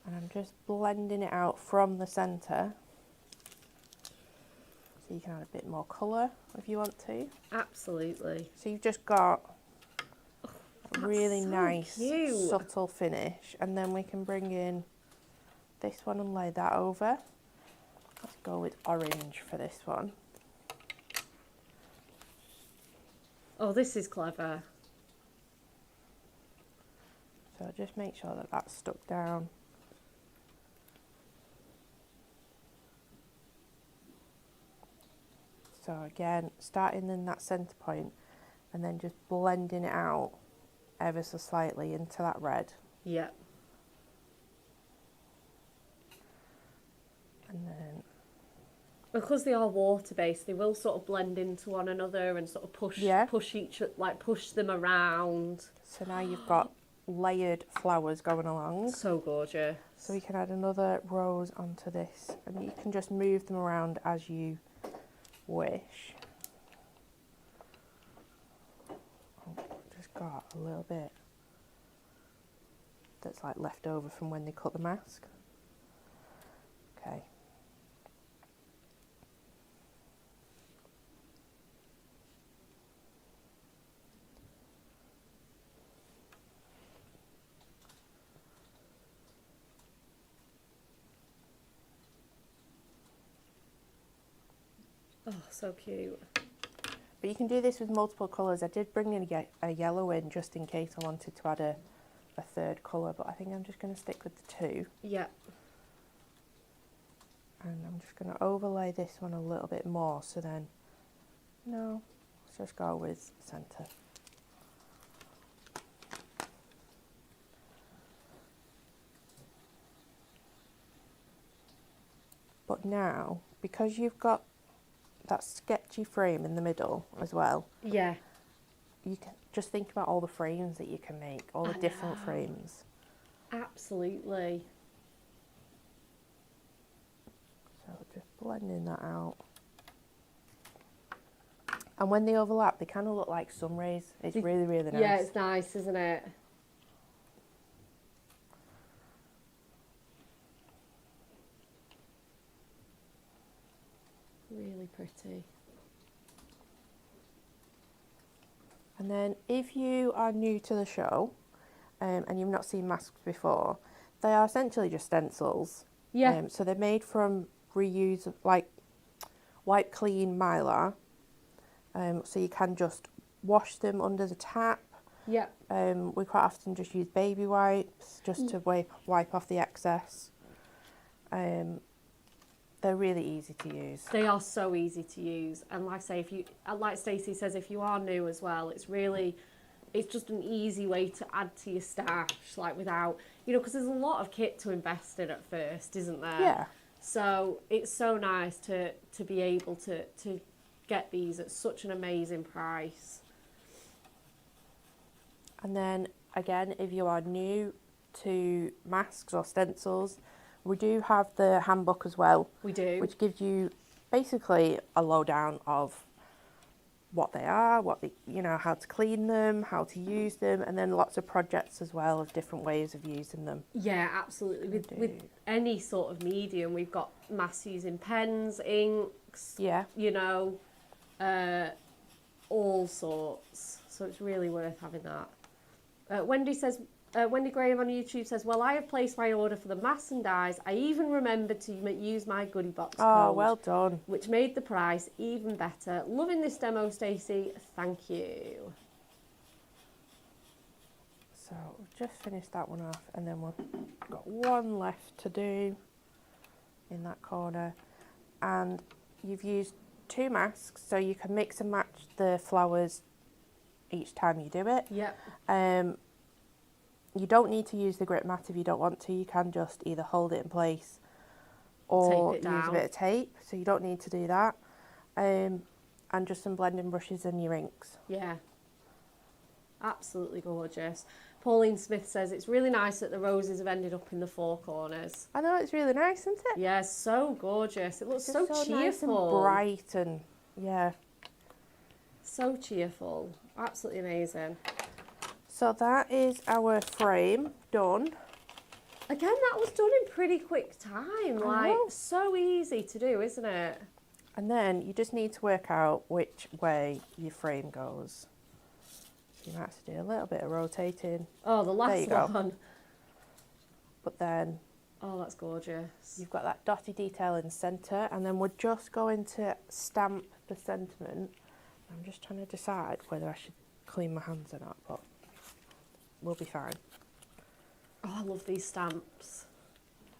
And I'm just blending it out from the centre. So you can add a bit more colour if you want to. Absolutely. So you've just got a really so nice, cute. subtle finish. And then we can bring in this one and lay that over. Let's go with orange for this one. Oh, this is clever. So just make sure that that's stuck down. So again, starting in that centre point and then just blending it out ever so slightly into that red. Yep. And then, Because they are water-based, they will sort of blend into one another and sort of push them around. so now you've got layered flowers going along. So gorgeous. So we can add another rose onto this, and you can just move them around as you wish. Oh, just got a little bit that's like left over from when they cut the mask. Okay. Oh, so cute. But you can do this with multiple colours. I did bring in a yellow in just in case I wanted to add a third colour, but I think I'm just going to stick with the two. Yeah. And I'm just going to overlay this one a little bit more, so then, no, let's just go with centre. But now, because you've got that sketchy frame in the middle as well, Yeah. you can just think about all the frames that you can make, all the different frames. Absolutely. So just blending that out. And when they overlap, they kind of look like sun rays. It's really, really nice. Yeah, it's nice, isn't it? Really pretty. And then if you are new to the show and you've not seen masks before, they are essentially just stencils. Yeah. So they're made from reuse, like wipe clean mylar. So you can just wash them under the tap. Yeah. We quite often just use baby wipes just to wipe off the excess. They're really easy to use. They are so easy to use, and like I say, if you, like Stacey says, if you are new as well, it's just an easy way to add to your stash, like without, because there's a lot of kit to invest in at first, isn't there? Yeah. So it's so nice to be able to get these at such an amazing price. And then again, if you are new to masks or stencils, we do have the handbook as well. We do. Which gives you basically a lowdown of what they are, how to clean them, how to use them, and then lots of projects as well of different ways of using them. Yeah, absolutely. With any sort of medium, we've got mass using pens, inks, Yeah. All sorts. So it's really worth having that. Wendy Graham on YouTube says, well, I have placed my order for the mass and dies. I even remembered to use my goodie box code. Oh, well done. Which made the price even better. Loving this demo, Stacey. Thank you. So we've just finished that one off, and then we've got one left to do in that corner. And you've used 2 masks, so you can mix and match the flowers each time you do it. Yep. You don't need to use the grip mat if you don't want to. You can just either hold it in place or use a bit of tape, so you don't need to do that. And just some blending brushes and your inks. Yeah. Absolutely gorgeous. Pauline Smith says, it's really nice that the roses have ended up in the 4 corners. I know, it's really nice, isn't it? Yeah, so gorgeous. It looks so cheerful. Nice and bright, and yeah. So cheerful. Absolutely amazing. So that is our frame done. Again, that was done in pretty quick time. I know. So easy to do, isn't it? And then you just need to work out which way your frame goes. So you might have to do a little bit of rotating. Oh, the There you last go. one. But then Oh, that's gorgeous. you've got that dotty detail in the centre, and then we're just going to stamp the sentiment. I'm just trying to decide whether I should clean my hands or not, but we'll be fine. Oh, I love these stamps.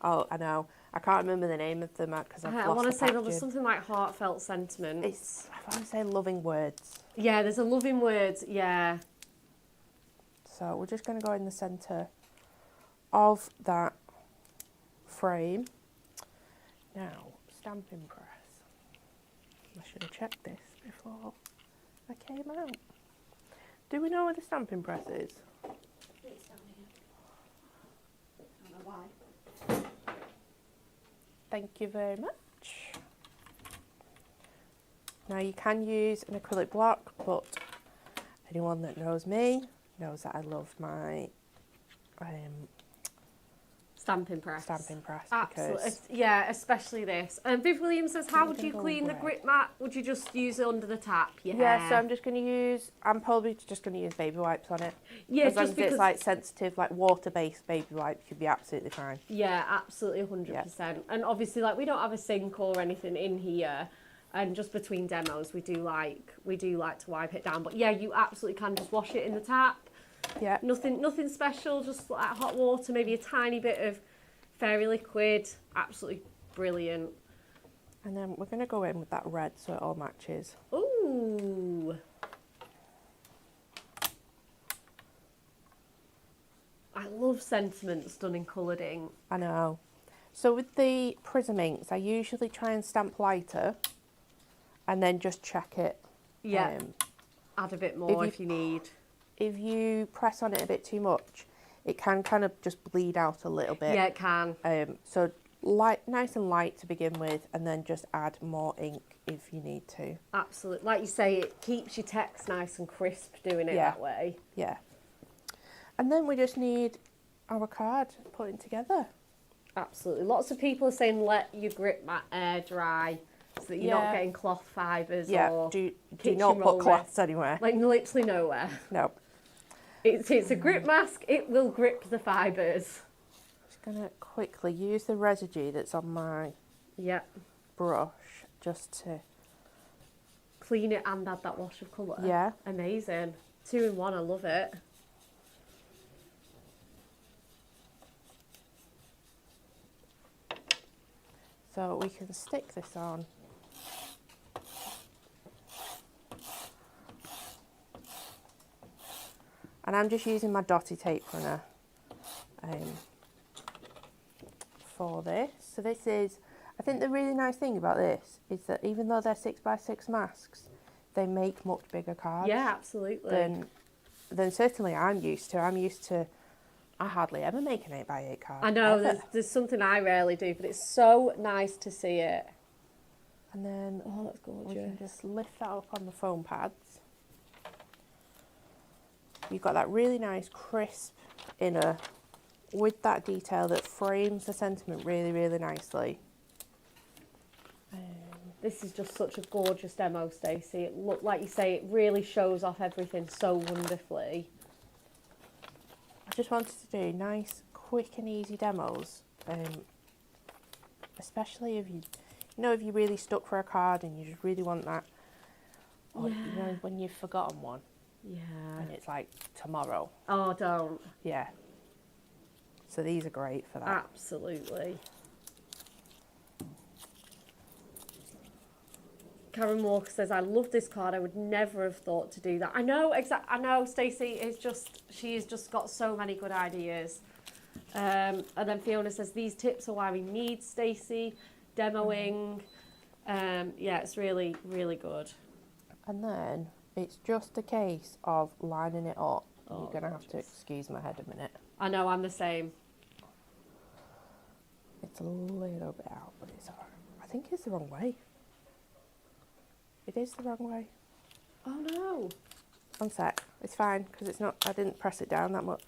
Oh, I know. I can't remember the name of them because I've I lost want to the say there was packaging. something like heartfelt sentiments. I want to say loving words. Yeah, there's a loving words. Yeah. So we're just going to go in the centre of that frame. Now, stamping press. I should have checked this before I came out. Do we know where the stamping press is? It's down here. I don't know why. Thank you very much. Now you can use an acrylic block, but anyone that knows me knows that I love my Stamping press. stamping press. Absolutely. Because Yeah, especially this. Viv Williams says, how would you Go clean the red. grip mat? Would you just use it under the tap? yeah, so I'm probably just going to use baby wipes on it. Yeah, as long just as because. it's like sensitive, like water-based baby wipes, you'd be absolutely fine. Yeah, absolutely, 100%. And obviously, like, we don't have a sink or anything in here. And just between demos, we do like to wipe it down. But yeah, you absolutely can just wash it in the tap. Yeah. Nothing special, just like hot water, maybe a tiny bit of fairy liquid. Absolutely brilliant. And then we're going to go in with that red so it all matches. Ooh. I love sentiments done in coloured ink. I know. So with the prism inks, I usually try and stamp lighter and then just check it. Yeah. Add a bit more if you need. If you press on it a bit too much, it can kind of just bleed out a little bit. Yeah, it can. So light, nice and light to begin with, and then just add more ink if you need to. Absolutely. Like you say, it keeps your text nice and crisp doing it Yeah. that way. Yeah. And then we just need our card putting together. Absolutely. Lots of people are saying let your grip mat air dry so that you're not Yeah. getting cloth fibres Yeah, or do kitchen not put roller. cloths anywhere. Like literally nowhere. No. It's a grip mask, it will grip the fibres. Just going to quickly use the residue that's on my Yeah. brush just to... Clean it and add that wash of colour. Yeah. Amazing. 2 in 1, I love it. So we can stick this on. And I'm just using my dotty tape runner for this. So this is, I think the really nice thing about this is that even though they're 6x6 masks, they make much bigger cards Yeah, absolutely. than certainly I'm used to. I hardly ever make an 8x8 card. I know, ever. there's something I rarely do, but it's so nice to see it. And then Oh, that's we can gorgeous. just lift that up on the foam pads. You've got that really nice crisp inner with that detail that frames the sentiment really, really nicely. This is just such a gorgeous demo, Stacey. It look like you say, it really shows off everything so wonderfully. I just wanted to do nice, quick and easy demos, especially if if you're really stuck for a card and you just really want that, or when you've forgotten one Yeah. and it's like tomorrow. Oh, don't. Yeah. So these are great for that. Absolutely. Karen Walker says, I love this card. I would never have thought to do that. I know, I know, Stacey she's just got so many good ideas. And then Fiona says, these tips are why we need Stacey demoing. Yeah, it's really, really good. And then it's just a case of lining it up. Oh, You're going to have to excuse my head a minute. I know, I'm the same. It's a little bit out, but it's alright. I think it's the wrong way. It is the wrong way. Oh no. One sec. It's fine because it's not. I didn't press it down that much,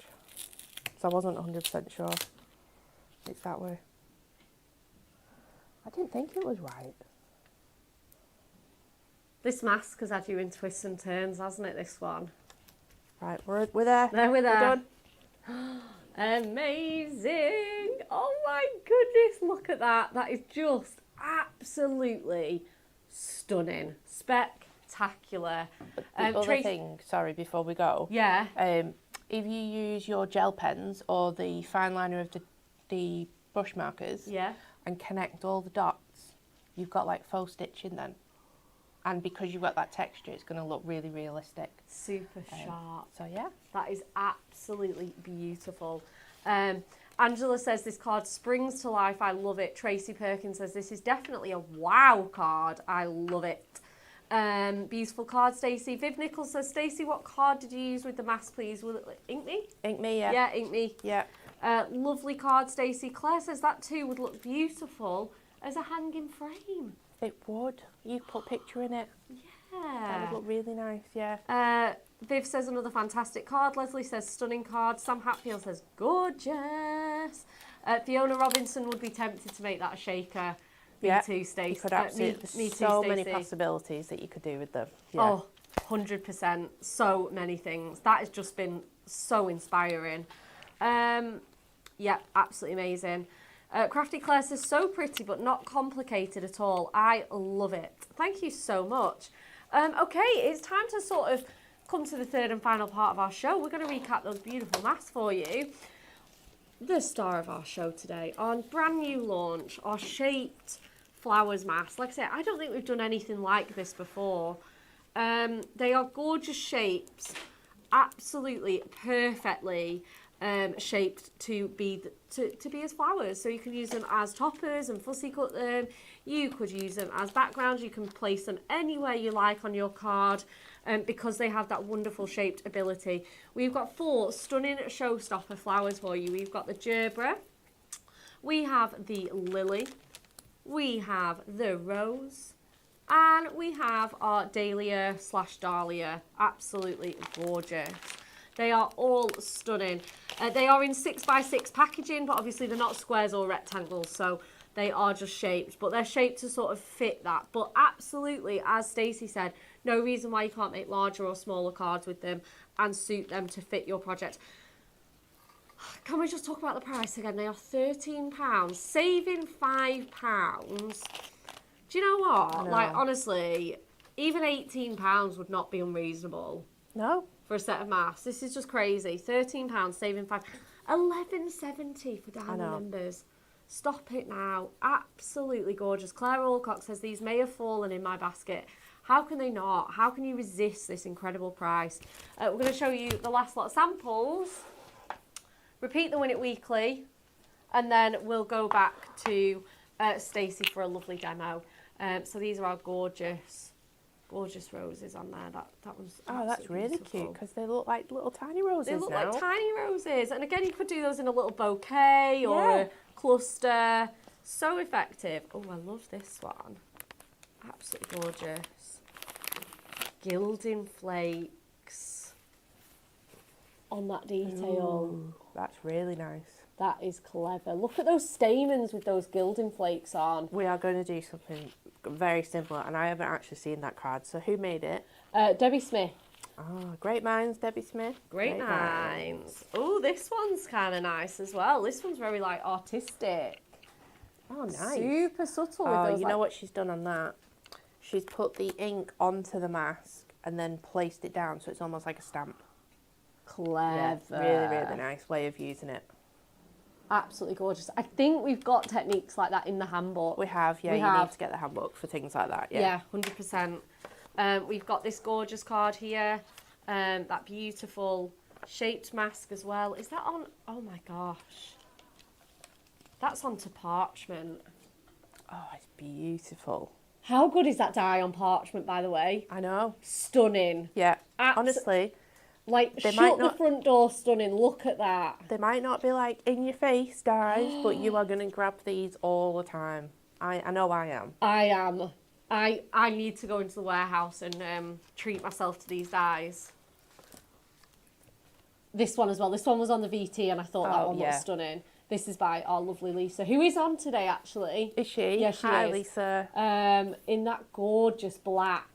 so I wasn't 100% sure. It's that way. I didn't think it was right. This mask has had you in twists and turns, hasn't it, this one? Right, we're there. There we're there. We're done. Amazing. Oh my goodness, look at that. That is just absolutely stunning. Spectacular. The other thing, sorry, before we go. Yeah. If you use your gel pens or the fine liner of the brush markers Yeah. and connect all the dots, you've got like faux stitching then. And because you've got that texture, it's going to look really realistic. Super sharp. So yeah. That is absolutely beautiful. Angela says this card springs to life. I love it. Tracy Perkins says this is definitely a wow card. I love it. Beautiful card, Stacey. Viv Nichols says, Stacey, what card did you use with the mask, please? Was it Ink Me? Ink Me, yeah. Yeah, Ink Me. Yeah. Lovely card, Stacey. Claire says that too would look beautiful as a hanging frame. It would. You put picture in it. Yeah. That would look really nice, yeah. Viv says another fantastic card. Leslie says stunning card. Sam Hatfield says gorgeous. Fiona Robinson would be tempted to make that a shaker. Me too, Stacey. You could absolutely, me too, so many Stacey. possibilities that you could do with them. Yeah. Oh, 100%. So many things. That has just been so inspiring. Yeah, absolutely amazing. Crafty Claire says, so pretty but not complicated at all. I love it. Thank you so much. Okay, it's time to sort of come to the third and final part of our show. We're going to recap those beautiful masks for you. The star of our show today, our brand new launch, our shaped flowers mask. Like I said, I don't think we've done anything like this before. They are gorgeous shapes, absolutely perfectly shaped to be as flowers. So you can use them as toppers and fussy cut them. You could use them as backgrounds. You can place them anywhere you like on your card because they have that wonderful shaped ability. We've got 4 stunning showstopper flowers for you. We've got the gerbera, we have the lily, we have the rose, and we have our dahlia/dahlia. Absolutely gorgeous. They are all stunning. They are in 6x6 packaging, but obviously they're not squares or rectangles, so they are just shaped. But they're shaped to sort of fit that. But absolutely, as Stacey said, no reason why you can't make larger or smaller cards with them and suit them to fit your project. Can we just talk about the price again? They are £13, saving £5. Do you know what? No. Like, honestly, even £18 would not be unreasonable. No. For a set of masks. This is just crazy. £13, saving £5. £11.70 for diamond members. Stop it now. Absolutely gorgeous. Claire Alcock says, these may have fallen in my basket. How can they not? How can you resist this incredible price? We're going to show you the last lot of samples. Repeat the Win It Weekly. And then we'll go back to Stacey for a lovely demo. So these are our gorgeous roses on there. That one's that's really beautiful. cute because they look like little tiny roses. They look now. like tiny roses. And again, you could do those in a little bouquet or a cluster. So effective. Oh, I love this one. Absolutely gorgeous. Gilding flakes on that detail. Ooh, that's really nice. That is clever. Look at those stamens with those gilding flakes on. We are going to do something very simple, and I haven't actually seen that card. So who made it? Debbie Smith. Oh, great minds, Debbie Smith. Great minds. Oh, this one's kind of nice as well. This one's very like artistic. Oh, nice. Super subtle. Oh, with those, you know what she's done on that? She's put the ink onto the mask and then placed it down, so it's almost like a stamp. Clever. Yeah, really, really nice way of using it. Absolutely gorgeous. I think we've got techniques like that in the handbook. We have, yeah. You need to get the handbook for things like that. Yeah, 100%. We've got this gorgeous card here. That beautiful shaped mask as well. Is that on? Oh my gosh. That's onto parchment. Oh, it's beautiful. How good is that die on parchment, by the way? I know. Stunning. Yeah. Honestly. Like, they shut the front door, stunning. Look at that. They might not be like in your face, guys, but you are going to grab these all the time. I know I am. I am. I need to go into the warehouse and treat myself to these dies. This one as well. This one was on the VT and I thought that one was stunning. This is by our lovely Lisa, who is on today, actually. Is she? Yeah, she Hi, is. Lisa. In that gorgeous black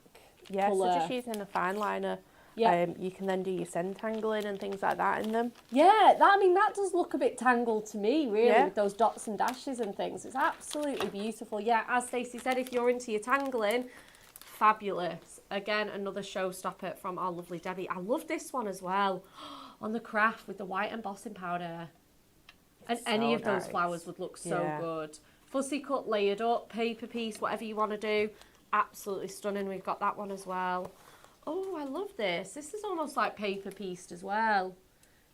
colour. So just using a fine liner. Yeah. You can then do your centangling and things like that in them. Yeah, that does look a bit tangled to me, really, Yeah. with those dots and dashes and things. It's absolutely beautiful. Yeah, as Stacey said, if you're into your tangling, fabulous. Again, another showstopper from our lovely Debbie. I love this one as well. On the craft with the white embossing powder. And So any of those nice. flowers would look so good. Fussy cut, layered up, paper piece, whatever you want to do. Absolutely stunning. We've got that one as well. Oh, I love this. This is almost like paper pieced as well.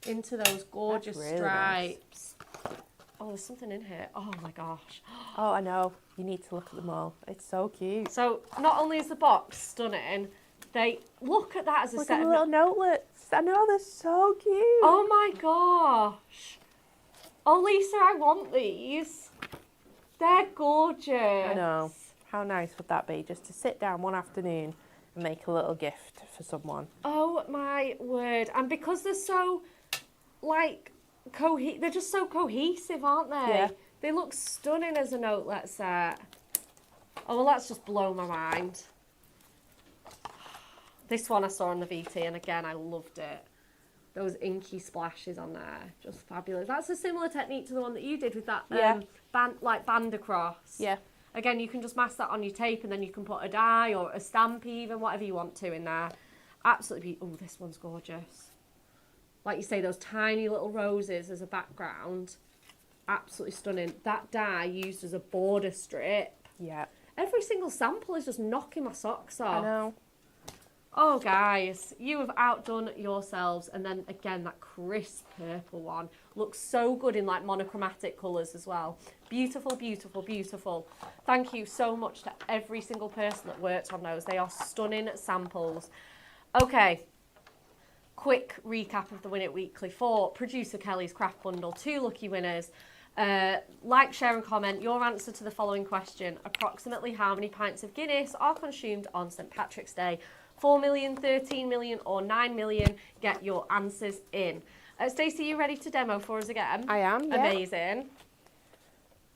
Into those gorgeous really stripes. Oh, there's something in here. Oh my gosh. Oh, I know. You need to look at them all. It's so cute. So not only is the box stunning, they look at that as a Look set at of the little notelets. I know, they're so cute. Oh my gosh. Oh, Lisa, I want these. They're gorgeous. I know. How nice would that be? Just to sit down one afternoon and make a little gift for someone. Oh my word. And because they're so, like, they're just so cohesive, aren't they? Yeah. They look stunning as a notelet set. Oh, well, that's just blown my mind. This one I saw on the VT, and again, I loved it. Those inky splashes on there, just fabulous. That's a similar technique to the one that you did with that band across. Yeah. Again, you can just mask that on your tape, and then you can put a die or a stamp even, whatever you want to in there. Absolutely beautiful. Oh, this one's gorgeous. Like you say, those tiny little roses as a background. Absolutely stunning. That die used as a border strip. Yeah. Every single sample is just knocking my socks off. I know. Oh, guys, you have outdone yourselves. And then, again, that crisp purple one looks so good in, like, monochromatic colours as well. Beautiful, beautiful, beautiful. Thank you so much to every single person that worked on those. They are stunning samples. Okay, quick recap of the Win It Weekly for producer Kelly's Craft Bundle. 2 lucky winners. Like, share and comment your answer to the following question. Approximately how many pints of Guinness are consumed on St Patrick's Day? 4 million, 13 million or 9 million? Get your answers in. Stacey, you ready to demo for us again? I am, yeah. Amazing.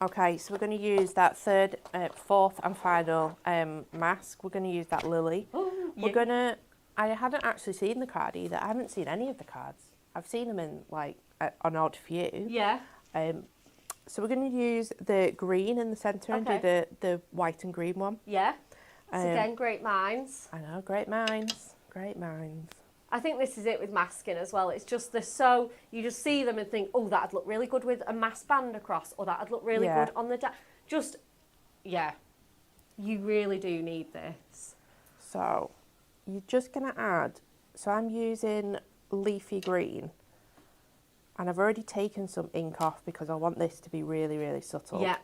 Okay, so we're going to use that fourth and final mask. We're going to use that lily. Oh, I hadn't actually seen the card either. I haven't seen any of the cards. I've seen them in, like, on Odd Few. Yeah. So we're going to use the green in the centre and do the white and green one. Yeah. So again, great minds. I know, great minds. Great minds. I think this is it with masking as well. It's just you just see them and think, oh, that'd look really good with a mask band across, or that'd look really good on the you really do need this. So you're just going to add, so I'm using leafy green, and I've already taken some ink off because I want this to be really, really subtle. Yeah.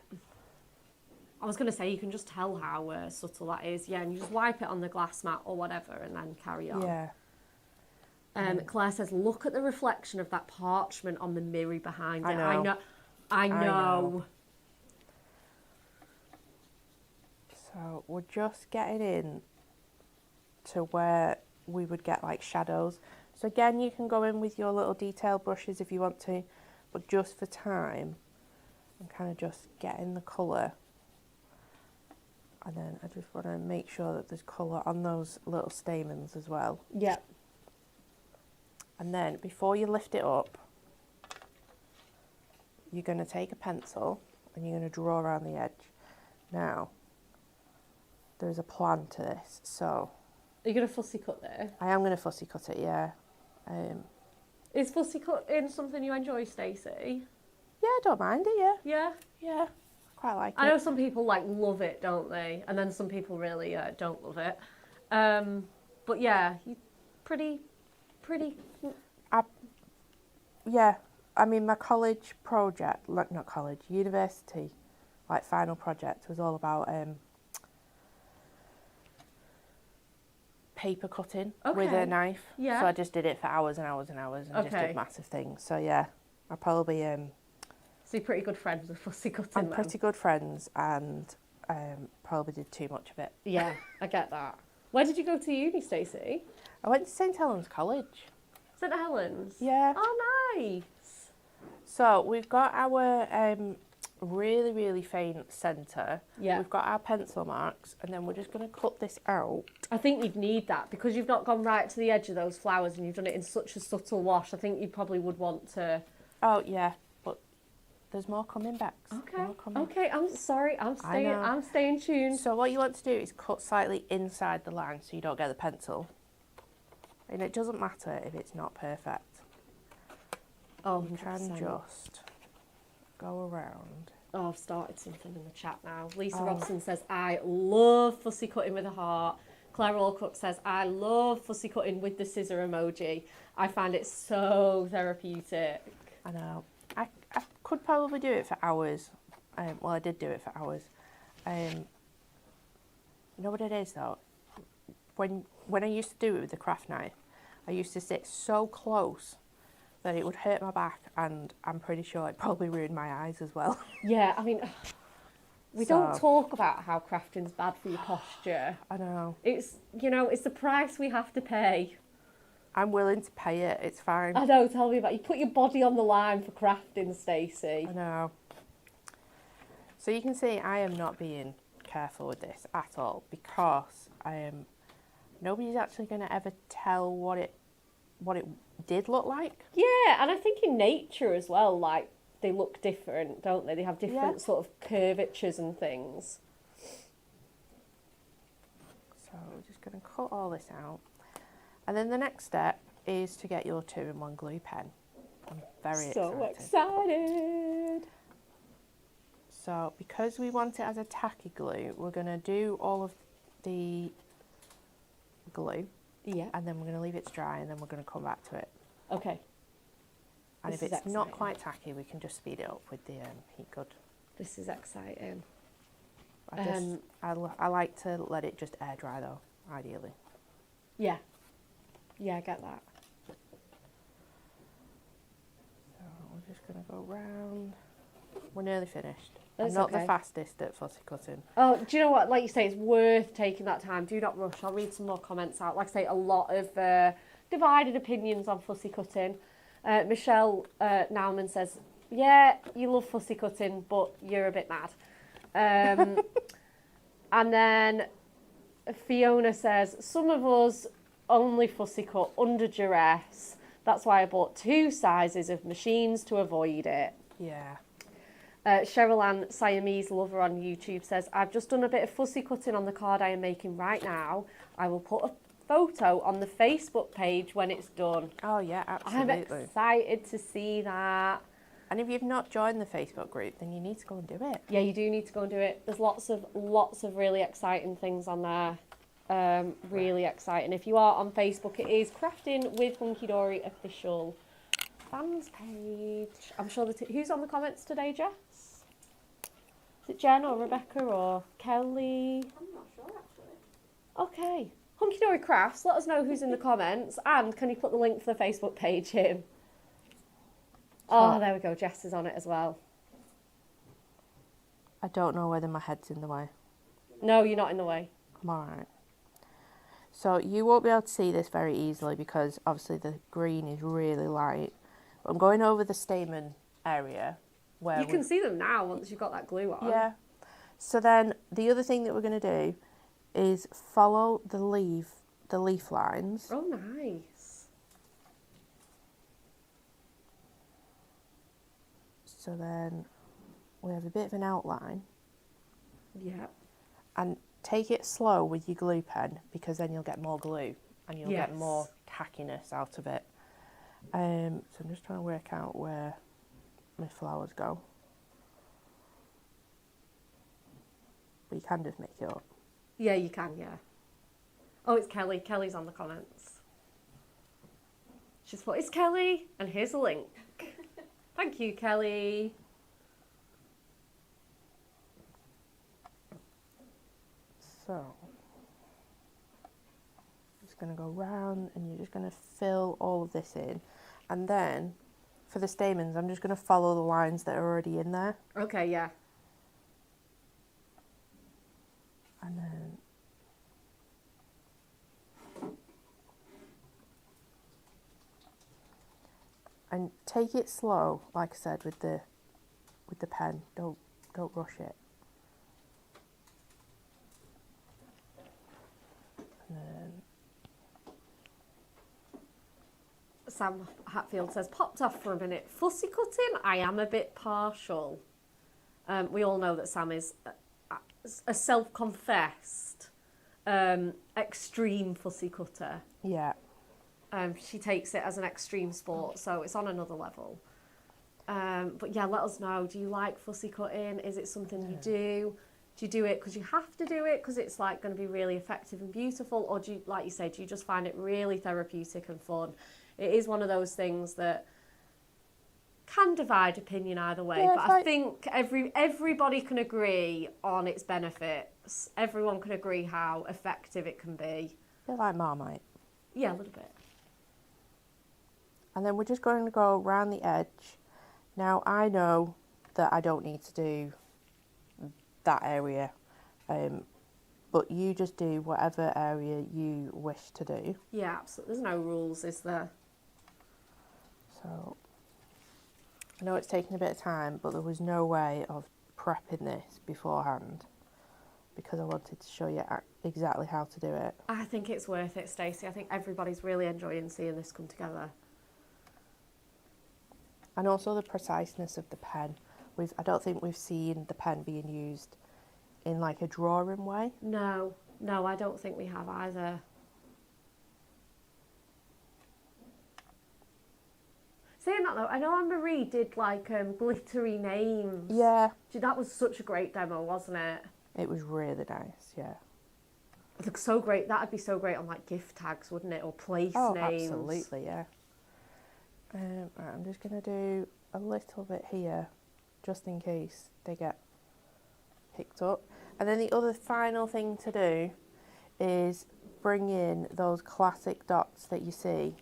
I was going to say, you can just tell how subtle that is. Yeah, and you just wipe it on the glass mat or whatever and then carry on. Yeah. Claire says, look at the reflection of that parchment on the mirror behind it. I know. So we're just getting in to where we would get like shadows. So again, you can go in with your little detail brushes if you want to, but just for time, I'm kind of just getting the colour. And then I just want to make sure that there's colour on those little stamens as well. Yeah. And then before you lift it up, you're going to take a pencil and you're going to draw around the edge. Now, there's a plan to this, so... Are you going to fussy cut there? I am going to fussy cut it, yeah. Is fussy cutting something you enjoy, Stacey? Yeah, I don't mind it, yeah. Yeah? Yeah, quite like it. I know some people like love it, don't they? And then some people really don't love it. But yeah, pretty... Yeah, I mean, my college project, like not college, university, like final project was all about paper cutting with a knife. Yeah. So I just did it for hours and hours and hours and just did massive things. So yeah, I probably So you're pretty good friends with fussy cutting. I'm pretty good friends, and probably did too much of it. Yeah, I get that. Where did you go to uni, Stacey? I went to St Helens College. St Helens? Yeah. Oh, nice. So we've got our really, really faint centre. Yeah. We've got our pencil marks, and then we're just going to cut this out. I think you'd need that because you've not gone right to the edge of those flowers and you've done it in such a subtle wash. I think you probably would want to... Oh, yeah, but there's more coming back. Okay. More coming. Okay, I'm sorry. I'm staying tuned. So what you want to do is cut slightly inside the line so you don't get the pencil. And it doesn't matter if it's not perfect. Oh, you can try and just go around. Oh, I've started something in the chat now. Lisa Robson says, I love fussy cutting with a heart. Claire Allcook says, I love fussy cutting with the scissor emoji. I find it so therapeutic. I know. I could probably do it for hours. Well, I did do it for hours. You know what it is, though? When I used to do it with the craft knife, I used to sit so close that it would hurt my back, and I'm pretty sure it probably ruined my eyes as well. Yeah, I mean, we don't talk about how crafting's bad for your posture. I know. It's, you know, it's the price we have to pay. I'm willing to pay it, it's fine. I know, tell me about it. You put your body on the line for crafting, Stacey. I know. So you can see I am not being careful with this at all because nobody's actually going to ever tell what it did look like. Yeah, and I think in nature as well, like, they look different, don't they? They have different sort of curvatures and things. So we're just going to cut all this out. And then the next step is to get your 2-in-1 glue pen. I'm very excited. So because we want it as a tacky glue, we're going to do all of the glue. Yeah. And then we're going to leave it to dry, and then we're going to come back to it. Okay. And if it's not quite tacky, we can just speed it up with the heat gun. This is exciting. I like to let it just air dry though, ideally. Yeah. Yeah, I get that. So we're just going to go round. We're nearly finished. That's I'm not okay. the fastest at fussy cutting. Oh, do you know what? Like you say, it's worth taking that time. Do not rush. I'll read some more comments out. Like I say, a lot of divided opinions on fussy cutting. Michelle Nauman says, yeah, you love fussy cutting, but you're a bit mad. And then Fiona says, some of us only fussy cut under duress. That's why I bought 2 sizes of machines to avoid it. Yeah. Cheryl Ann Siamese Lover on YouTube says, I've just done a bit of fussy cutting on the card I am making right now. I will put a photo on the Facebook page when it's done. Oh yeah, absolutely. I'm excited to see that. And if you've not joined the Facebook group, then you need to go and do it. Yeah, you do need to go and do it. There's lots of really exciting things on there. Really exciting. If you are on Facebook, it is Crafting with Hunky Dory official fans page. I'm sure who's on the comments today, Jess? Is it Jen or Rebecca or Kelly? I'm not sure actually. Okay. Hunky Dory Crafts, let us know who's in the comments, and can you put the link for the Facebook page in? Oh, there we go. Jess is on it as well. I don't know whether my head's in the way. No, you're not in the way. I'm alright. So you won't be able to see this very easily because obviously the green is really light. But I'm going over the stamen area where you can see them now once you've got that glue on. Yeah. So then the other thing that we're going to do is follow the leaf lines. Oh, nice. So then we have a bit of an outline. Yeah. And take it slow with your glue pen because then you'll get more glue and you'll get more tackiness out of it. So I'm just trying to work out where my flowers go. But you can just make it up. Yeah, you can, yeah. Oh, it's Kelly. Kelly's on the comments. She's put, it's Kelly, and here's a link. Thank you, Kelly. So, just going to go round and you're just going to fill all of this in. And then, for the stamens, I'm just going to follow the lines that are already in there. Okay, yeah. And then and take it slow, like I said, with the pen. Don't rush it. And then Sam Hatfield says, popped off for a minute. Fussy cutting, I am a bit partial. We all know that Sam is a self-confessed extreme fussy cutter. yeah. She takes it as an extreme sport, so it's on another level. But yeah, let us know. Do you like fussy cutting? Is it something you do? Do you do it because you have to do it because it's like going to be really effective and beautiful? Or do you, like you said, do you just find it really therapeutic and fun? It is one of those things that can divide opinion either way, Yeah, but I think everybody can agree on its benefits. Everyone can agree how effective it can be. A bit like Marmite. Yeah, a little bit. And then we're just going to go around the edge. Now, I know that I don't need to do that area, but you just do whatever area you wish to do. Yeah, absolutely. There's no rules, is there? So, I know it's taken a bit of time, but there was no way of prepping this beforehand because I wanted to show you exactly how to do it. I think it's worth it, Stacey. I think everybody's really enjoying seeing this come together. And also the preciseness of the pen. I don't think we've seen the pen being used in like a drawing way. No, I don't think we have either. Saying that though, I know Anne-Marie did like glittery names. Yeah. That was such a great demo, wasn't it? It was really nice, yeah. It looks so great. That'd be so great on like gift tags, wouldn't it? Or place Oh, names. absolutely, yeah. Right, I'm just going to do a little bit here, just in case they get picked up. And then the other final thing to do is bring in those classic dots that you see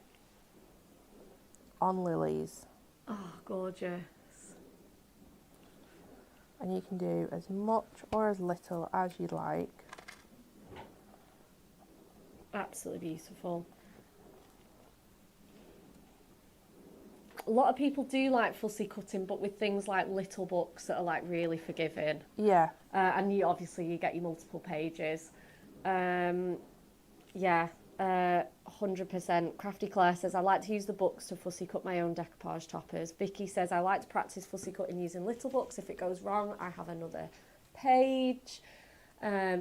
on lilies. Oh, gorgeous. And you can do as much or as little as you like. Absolutely beautiful. A lot of people do like fussy cutting, but with things like little books that are like really forgiving. Yeah. And you get your multiple pages. 100%. Crafty Claire says, I like to use the books to fussy cut my own decoupage toppers. Vicky says, I like to practice fussy cutting using little books. If it goes wrong, I have another page.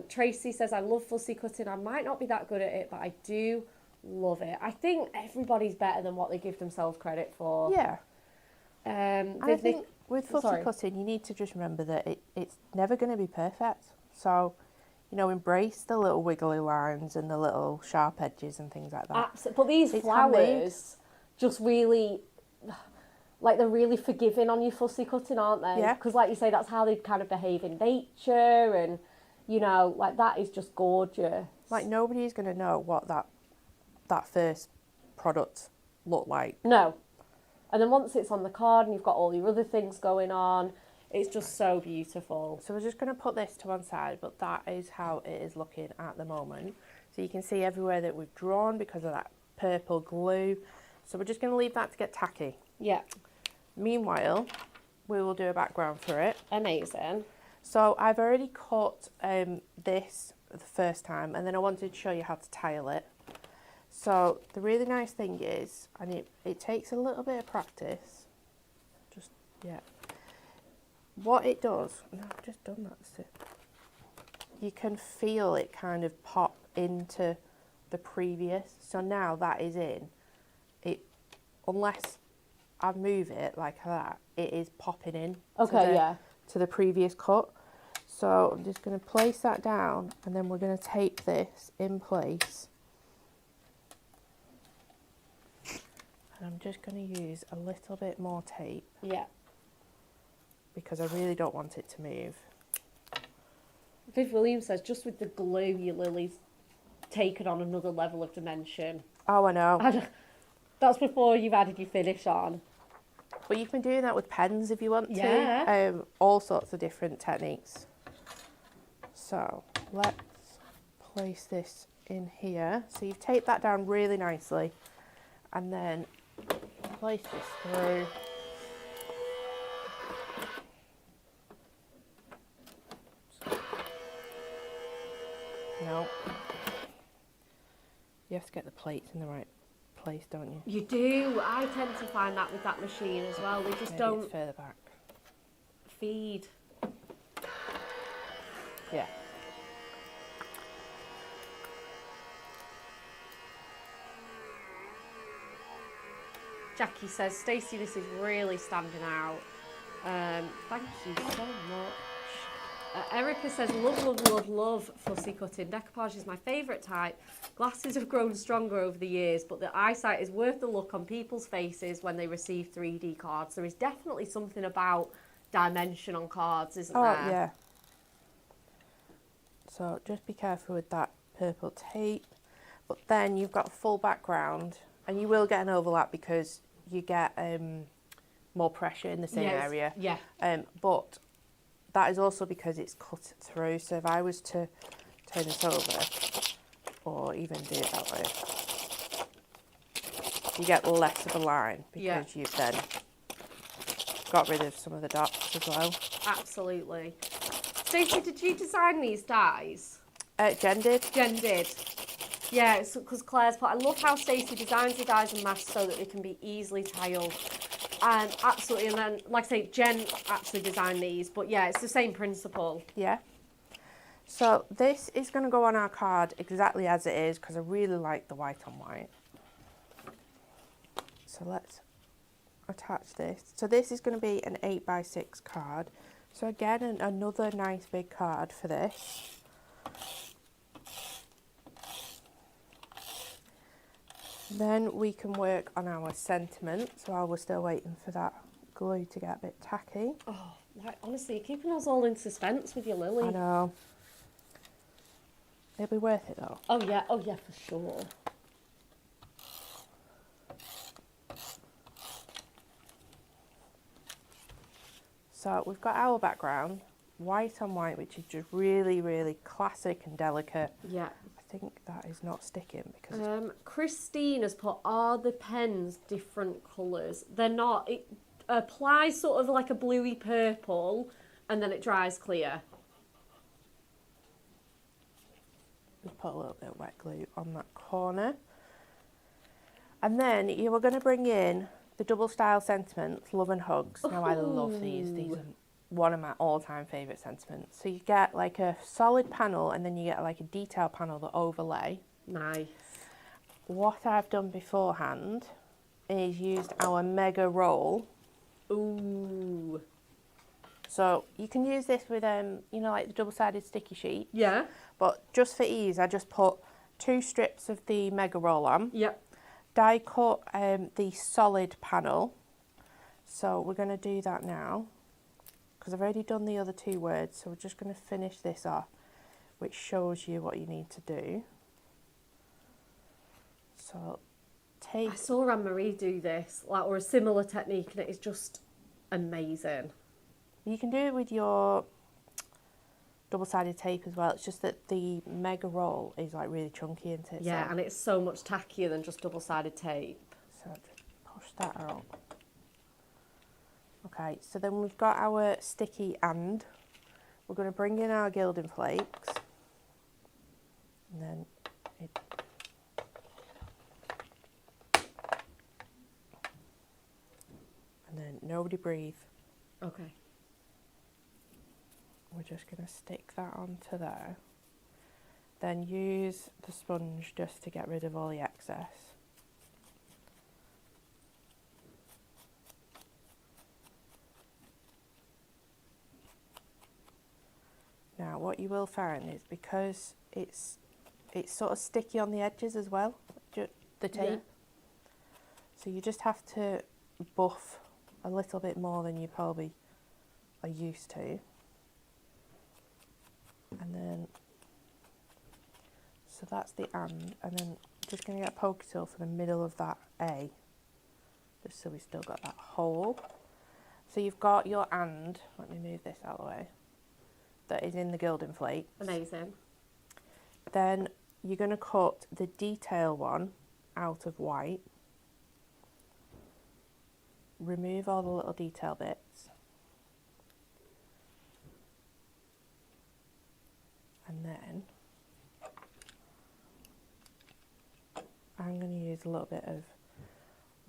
Tracy says, I love fussy cutting. I might not be that good at it, but I do love it. I think everybody's better than what they give themselves credit for. Yeah. I think with fussy cutting, you need to just remember that it's never going to be perfect. So, embrace the little wiggly lines and the little sharp edges and things like that. Absolutely. But these flowers just really, like, they're really forgiving on your fussy cutting, aren't they? Yeah. Because, like you say, that's how they kind of behave in nature, and, like, that is just gorgeous. Like, nobody's going to know what that first product looked like. No. And then once it's on the card and you've got all your other things going on, it's just so beautiful. So we're just going to put this to one side, but that is how it is looking at the moment. So you can see everywhere that we've drawn because of that purple glue. So we're just going to leave that to get tacky. Yeah. Meanwhile, we will do a background for it. Amazing. So I've already cut this the first time, and then I wanted to show you how to tile it. So the really nice thing is, and it takes a little bit of practice, what it does, no, I've just done that, you can feel it kind of pop into the previous, so now that is in, unless I move it like that, it is popping in to the previous cut. So I'm just going to place that down, and then we're going to tape this in place. And I'm just going to use a little bit more tape. Yeah. Because I really don't want it to move. Viv Williams says, just with the glue, your lily's taken on another level of dimension. Oh, I know. That's before you've added your finish on. But you can do that with pens if you want to. Yeah. All sorts of different techniques. So, let's place this in here. So you've taped that down really nicely, and then place this through. No. You have to get the plates in the right place, don't you? You do. I tend to find that with that machine as well. They just Maybe don't it's further back. feed. Yeah. Jackie says, Stacey, this is really standing out. Thank you so much. Erica says, love, love, love, love fussy cutting. Decoupage is my favourite type. Glasses have grown stronger over the years, but the eyesight is worth the look on people's faces when they receive 3D cards. There is definitely something about dimension on cards, isn't there? Oh, yeah. So just be careful with that purple tape. But then you've got a full background, and you will get an overlap because you get more pressure in the same area. Yeah. But that is also because it's cut through. So if I was to turn this over, or even do it that way, you get less of a line because you've then got rid of some of the dots as well. Absolutely. Stacey, did you design these dies? Jen did. Jen did. Yeah, it's because Claire's put, I love how Stacey designs the dies and masks so that they can be easily tiled. Absolutely, and then, like I say, Jen actually designed these, but yeah, it's the same principle. Yeah. So this is going to go on our card exactly as it is because I really like the white on white. So let's attach this. So this is going to be an 8x6 card. So again, another nice big card for this. Then we can work on our sentiment. So while we're still waiting for that glue to get a bit tacky. Oh, like, honestly, you're keeping us all in suspense with your lily. I know. It'll be worth it though. Oh yeah, for sure. So we've got our background, white on white, which is just really, really classic and delicate. Yeah. I think that is not sticking because Christine has put, are the pens different colours? They're not. It applies sort of like a bluey purple and then it dries clear. just put a little bit of wet glue on that corner. And then you are going to bring in the double style sentiments, Love and Hugs. Now I love these. These are one of my all-time favourite sentiments. So you get like a solid panel and then you get like a detail panel that overlay. Nice. What I've done beforehand is used our mega roll. Ooh. So you can use this with, you know, like the double-sided sticky sheet. Yeah. But just for ease, I just put 2 strips of the mega roll on. Yep. Die cut the solid panel. So we're going to do that now because I've already done the other 2 words. So we're just going to finish this off, which shows you what you need to do. So take... I saw Anne-Marie do this, like, or a similar technique, and it is just amazing. You can do it with your double-sided tape as well. It's just that the mega roll is like really chunky, isn't it? Yeah, so, and it's so much tackier than just double-sided tape. So just push that out. Okay, so then we've got our sticky and we're going to bring in our gilding flakes. And then it... And then nobody breathe. Okay. We're just going to stick that onto there. Then use the sponge just to get rid of all the excess. Now what you will find is because it's sort of sticky on the edges as well, the tape. Yeah. So you just have to buff a little bit more than you probably are used to. And then, so that's the and then just going to get a poker tool for the middle of that A, just so we've still got that hole. So you've got your and, let me move this out of the way, that is in the gilding flakes. Amazing. Then you're going to cut the detail one out of white. Remove all the little detail bits. And then I'm going to use a little bit of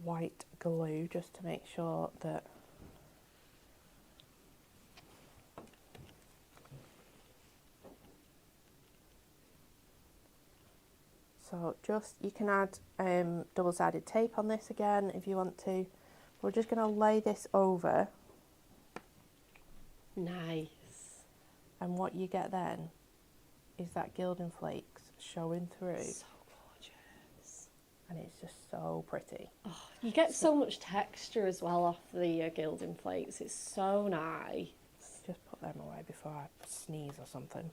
white glue just to make sure that so just you can add double-sided tape on this again if you want to. We're just going to lay this over, Nice. and what you get then is that gilding flakes showing through, So gorgeous. and it's just so pretty. Oh, you get so much texture as well off the gilding flakes. It's so nice. Just put them away before I sneeze or something.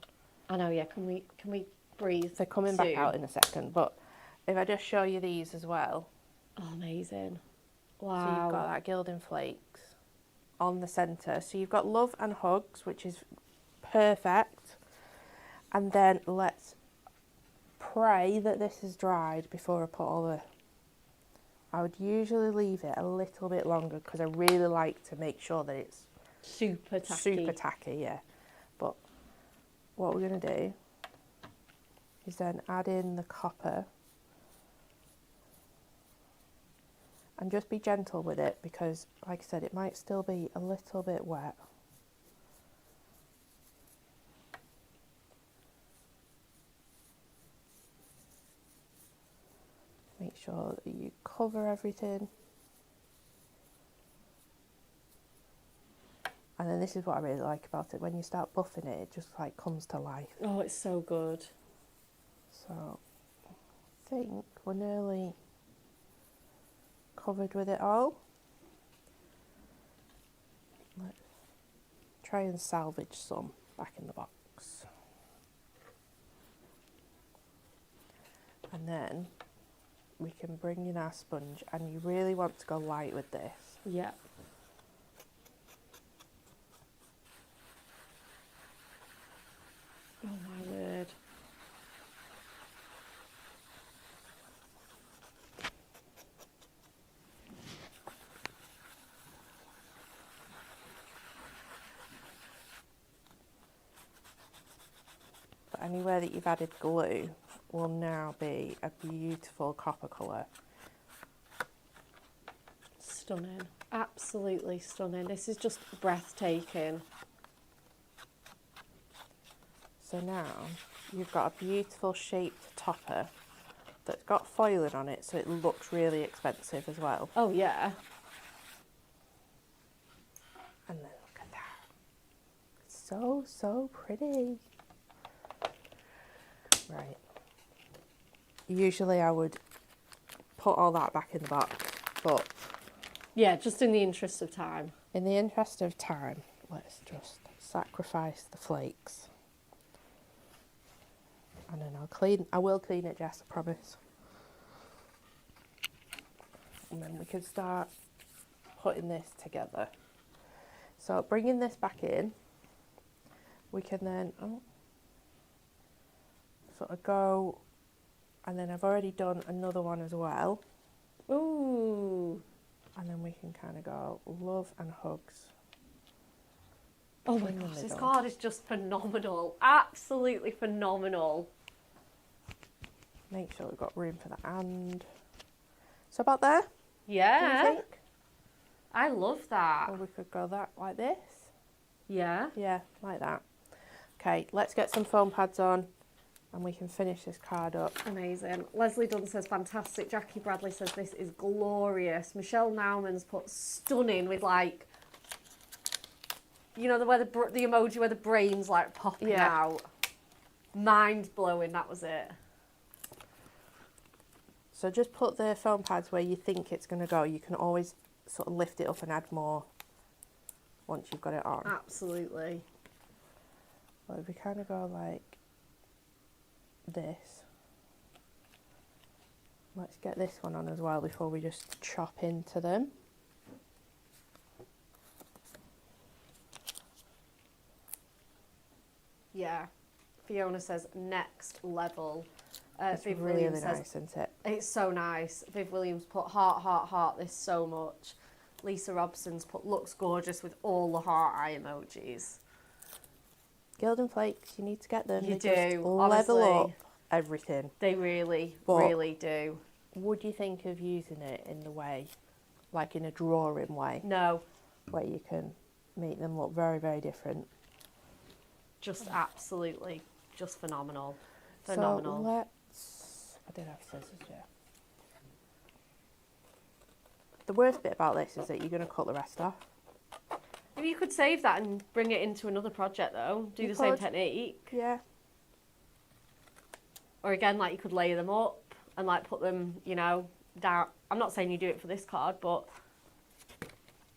I know, yeah. Can we breathe? They're coming back out in a second, but if I just show you these as well. Oh, amazing. So Wow. you've got that gilding flakes on the centre. So you've got love and hugs, which is perfect. And then let's pray that this is dried before I put all the... I would usually leave it a little bit longer because I really like to make sure that it's super tacky. super tacky, yeah. But what we're going to do is then add in the copper. And just be gentle with it because, like I said, it might still be a little bit wet. Make sure that you cover everything. And then this is what I really like about it. When you start buffing it, it just like comes to life. Oh, it's so good. So I think we're nearly covered with it all. Let's try and salvage some back in the box. And then we can bring in our sponge, and you really want to go light with this. Yeah. Oh my word. But anywhere that you've added glue will now be a beautiful copper colour. Stunning. Absolutely stunning. This is just breathtaking. So now you've got a beautiful shaped topper that's got foiling on it, so it looks really expensive as well. Oh yeah. And then look at that. So pretty. Right. Usually I would put all that back in the box, but Yeah, just in the interest of time. in the interest of time, let's just sacrifice the flakes. And then I will clean it, Jess, I promise. And then we can start putting this together. So bringing this back in, we can then sort of go, and then I've already done another one as well. Ooh. And then we can kind of go love and hugs. Oh my in the gosh, this middle. card is just phenomenal. Absolutely phenomenal. Make sure we've got room for the and. So about there, do you Yeah. think? I love that. Or we could go that like this. Yeah. Yeah, like that. Okay, let's get some foam pads on and we can finish this card up. Amazing. Leslie Dunn says fantastic. Jackie Bradley says this is glorious. Michelle Nauman's put stunning with like, you know, the emoji where the brain's like popping Yeah. out. Mind blowing. That was it. So just put the foam pads where you think it's going to go. You can always sort of lift it up and add more once you've got it on. Absolutely. But if we kind of go like this, let's get this one on as well before we just chop into them. Yeah. Fiona says next level. It's Viv really Williams says, nice, isn't it? it's so nice. Viv Williams put heart, heart, heart this so much. Lisa Robson's put looks gorgeous with all the heart eye emojis. Gilding flakes, you need to get them. You They do, just level honestly. up everything. They really, But really do. would you think of using it in the way, like in a drawing way, No, where you can make them look very, very different? just absolutely, just phenomenal. Phenomenal. So let's... I did have scissors, yeah. The worst bit about this is that you're going to cut the rest off. Maybe you could save that and bring it into another project though. Do You the same could. technique. Yeah. Or again, like you could layer them up and like put them, you know, down. I'm not saying you do it for this card, but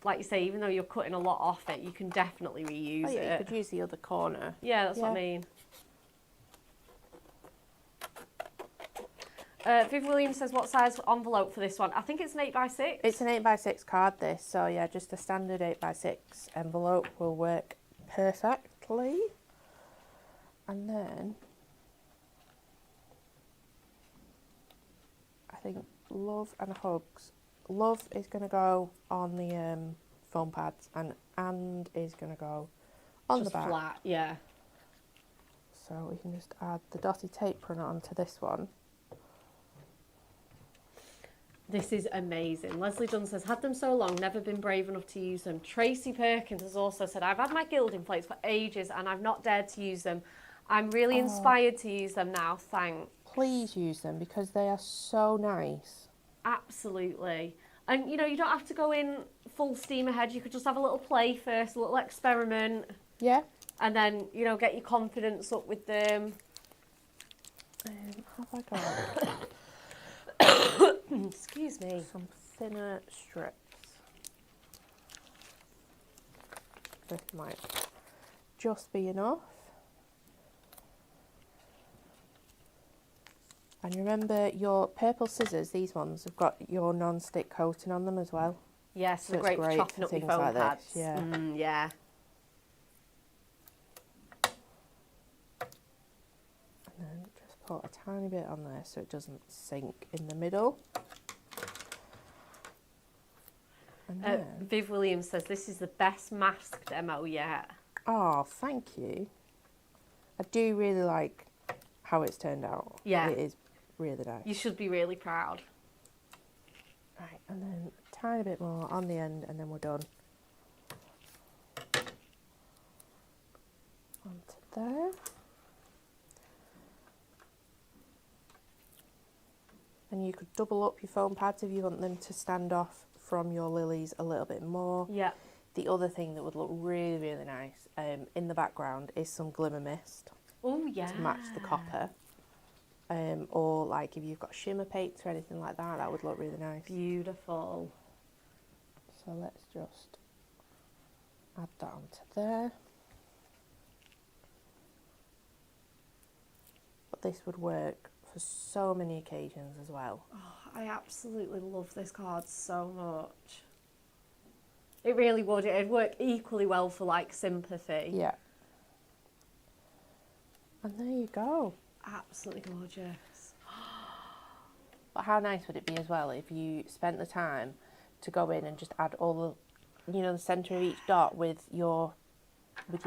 like you say, even though you're cutting a lot off it, you can definitely reuse Oh, yeah, it. you could use the other corner. Yeah, that's what I Yeah. mean. Viv Williams says, what size envelope for this one? I think it's an 8x6. It's an 8x6 card, this, so yeah, just a standard 8x6 envelope will work perfectly. And then I think Love and Hugs. Love is going to go on the foam pads, and is going to go on just the back. flat, yeah. So we can just add the dotted tape print onto this one. This is amazing. Leslie Dunn says, had them so long, never been brave enough to use them. Tracy Perkins has also said, I've had my gilding plates for ages and I've not dared to use them. I'm really inspired to use them now, thanks. Please use them because they are so nice. Absolutely. And, you know, you don't have to go in full steam ahead. You could just have a little play first, a little experiment. Yeah. And then, you know, get your confidence up with them. Have I got Excuse me. some thinner strips? This might just be enough. And remember your purple scissors, these ones have got your non-stick coating on them as well. Yes, So they're it's great for great chopping for up your things foam like this, pads. yeah. Yeah. And then just put a tiny bit on there so it doesn't sink in the middle. And then, Viv Williams says, this is the best masked MO yet. oh, thank you. I do really like how it's turned out. Yeah. It is really nice. You should be really proud. Right, and then a tiny bit more on the end and then we're done. Onto there. And you could double up your foam pads if you want them to stand off from your lilies a little bit more. Yeah. The other thing that would look really, really nice in the background is some glimmer mist Oh, yeah. to match the copper. Or like if you've got shimmer paints or anything like that, that would look really nice. Beautiful. So let's just add that onto there. But this would work for so many occasions as well. Oh, I absolutely love this card so much. It really would. It'd work equally well for like sympathy. Yeah. And there you go. Absolutely gorgeous. But how nice would it be as well if you spent the time to go in and just add all the, you know, the centre of each dot with your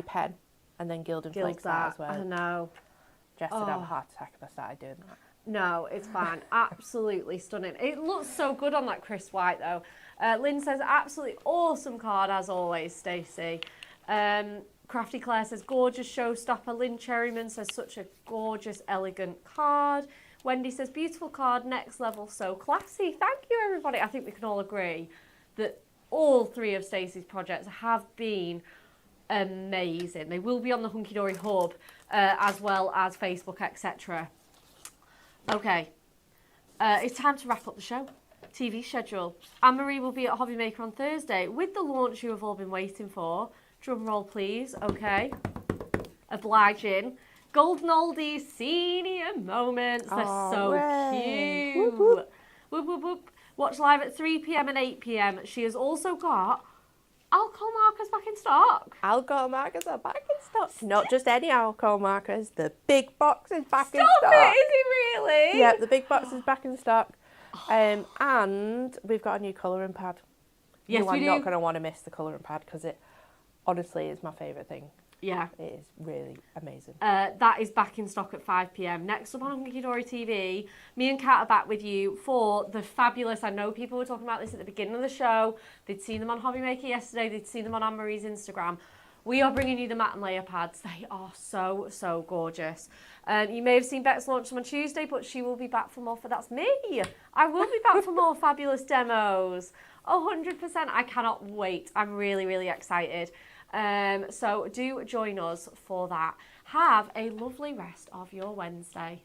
pen and then gilding Gild flakes that as I well. know. Jess would have a heart attack if I started doing that. No, it's fine. Absolutely stunning. It looks so good on that crisp white though. Lynn says, absolutely awesome card as always, Stacey. Crafty Claire says, gorgeous showstopper. Lynn Cherryman says, such a gorgeous, elegant card. Wendy says, beautiful card, next level, so classy. Thank you, everybody. I think we can all agree that all three of Stacey's projects have been amazing. They will be on the Hunky Dory Hub, as well as Facebook, etc. Okay, it's time to wrap up the show. TV schedule. Anne-Marie will be at Hobby Maker on Thursday with the launch you have all been waiting for. Drum roll, please. Okay. Obliging. Golden Oldies senior moments. They're so hooray. cute. Whoop, whoop. Whoop, whoop, whoop. Watch live at 3 p.m. and 8 p.m. She has also got alcohol markers back in stock? Alcohol markers are back in stock. Not just any alcohol markers, the big box is back in Stop stock. it, is it really? Yeah, the big box is back in stock. And we've got a new colouring pad. Yes, You are we do. not going to want to miss the colouring pad because it honestly is my favourite thing. Yeah. It is really amazing. That is back in stock at 5 p.m. Next up on Hunky Dory TV, me and Kat are back with you for the fabulous, I know people were talking about this at the beginning of the show, they'd seen them on Hobby Maker yesterday, they'd seen them on Anne-Marie's Instagram. We are bringing you the matte and layer pads. They are so, so gorgeous. You may have seen Bex launch them on Tuesday, but she will be back for more, that's me. I will be back for more fabulous demos. 100%. I cannot wait. I'm really, really excited. So do join us for that. Have a lovely rest of your Wednesday.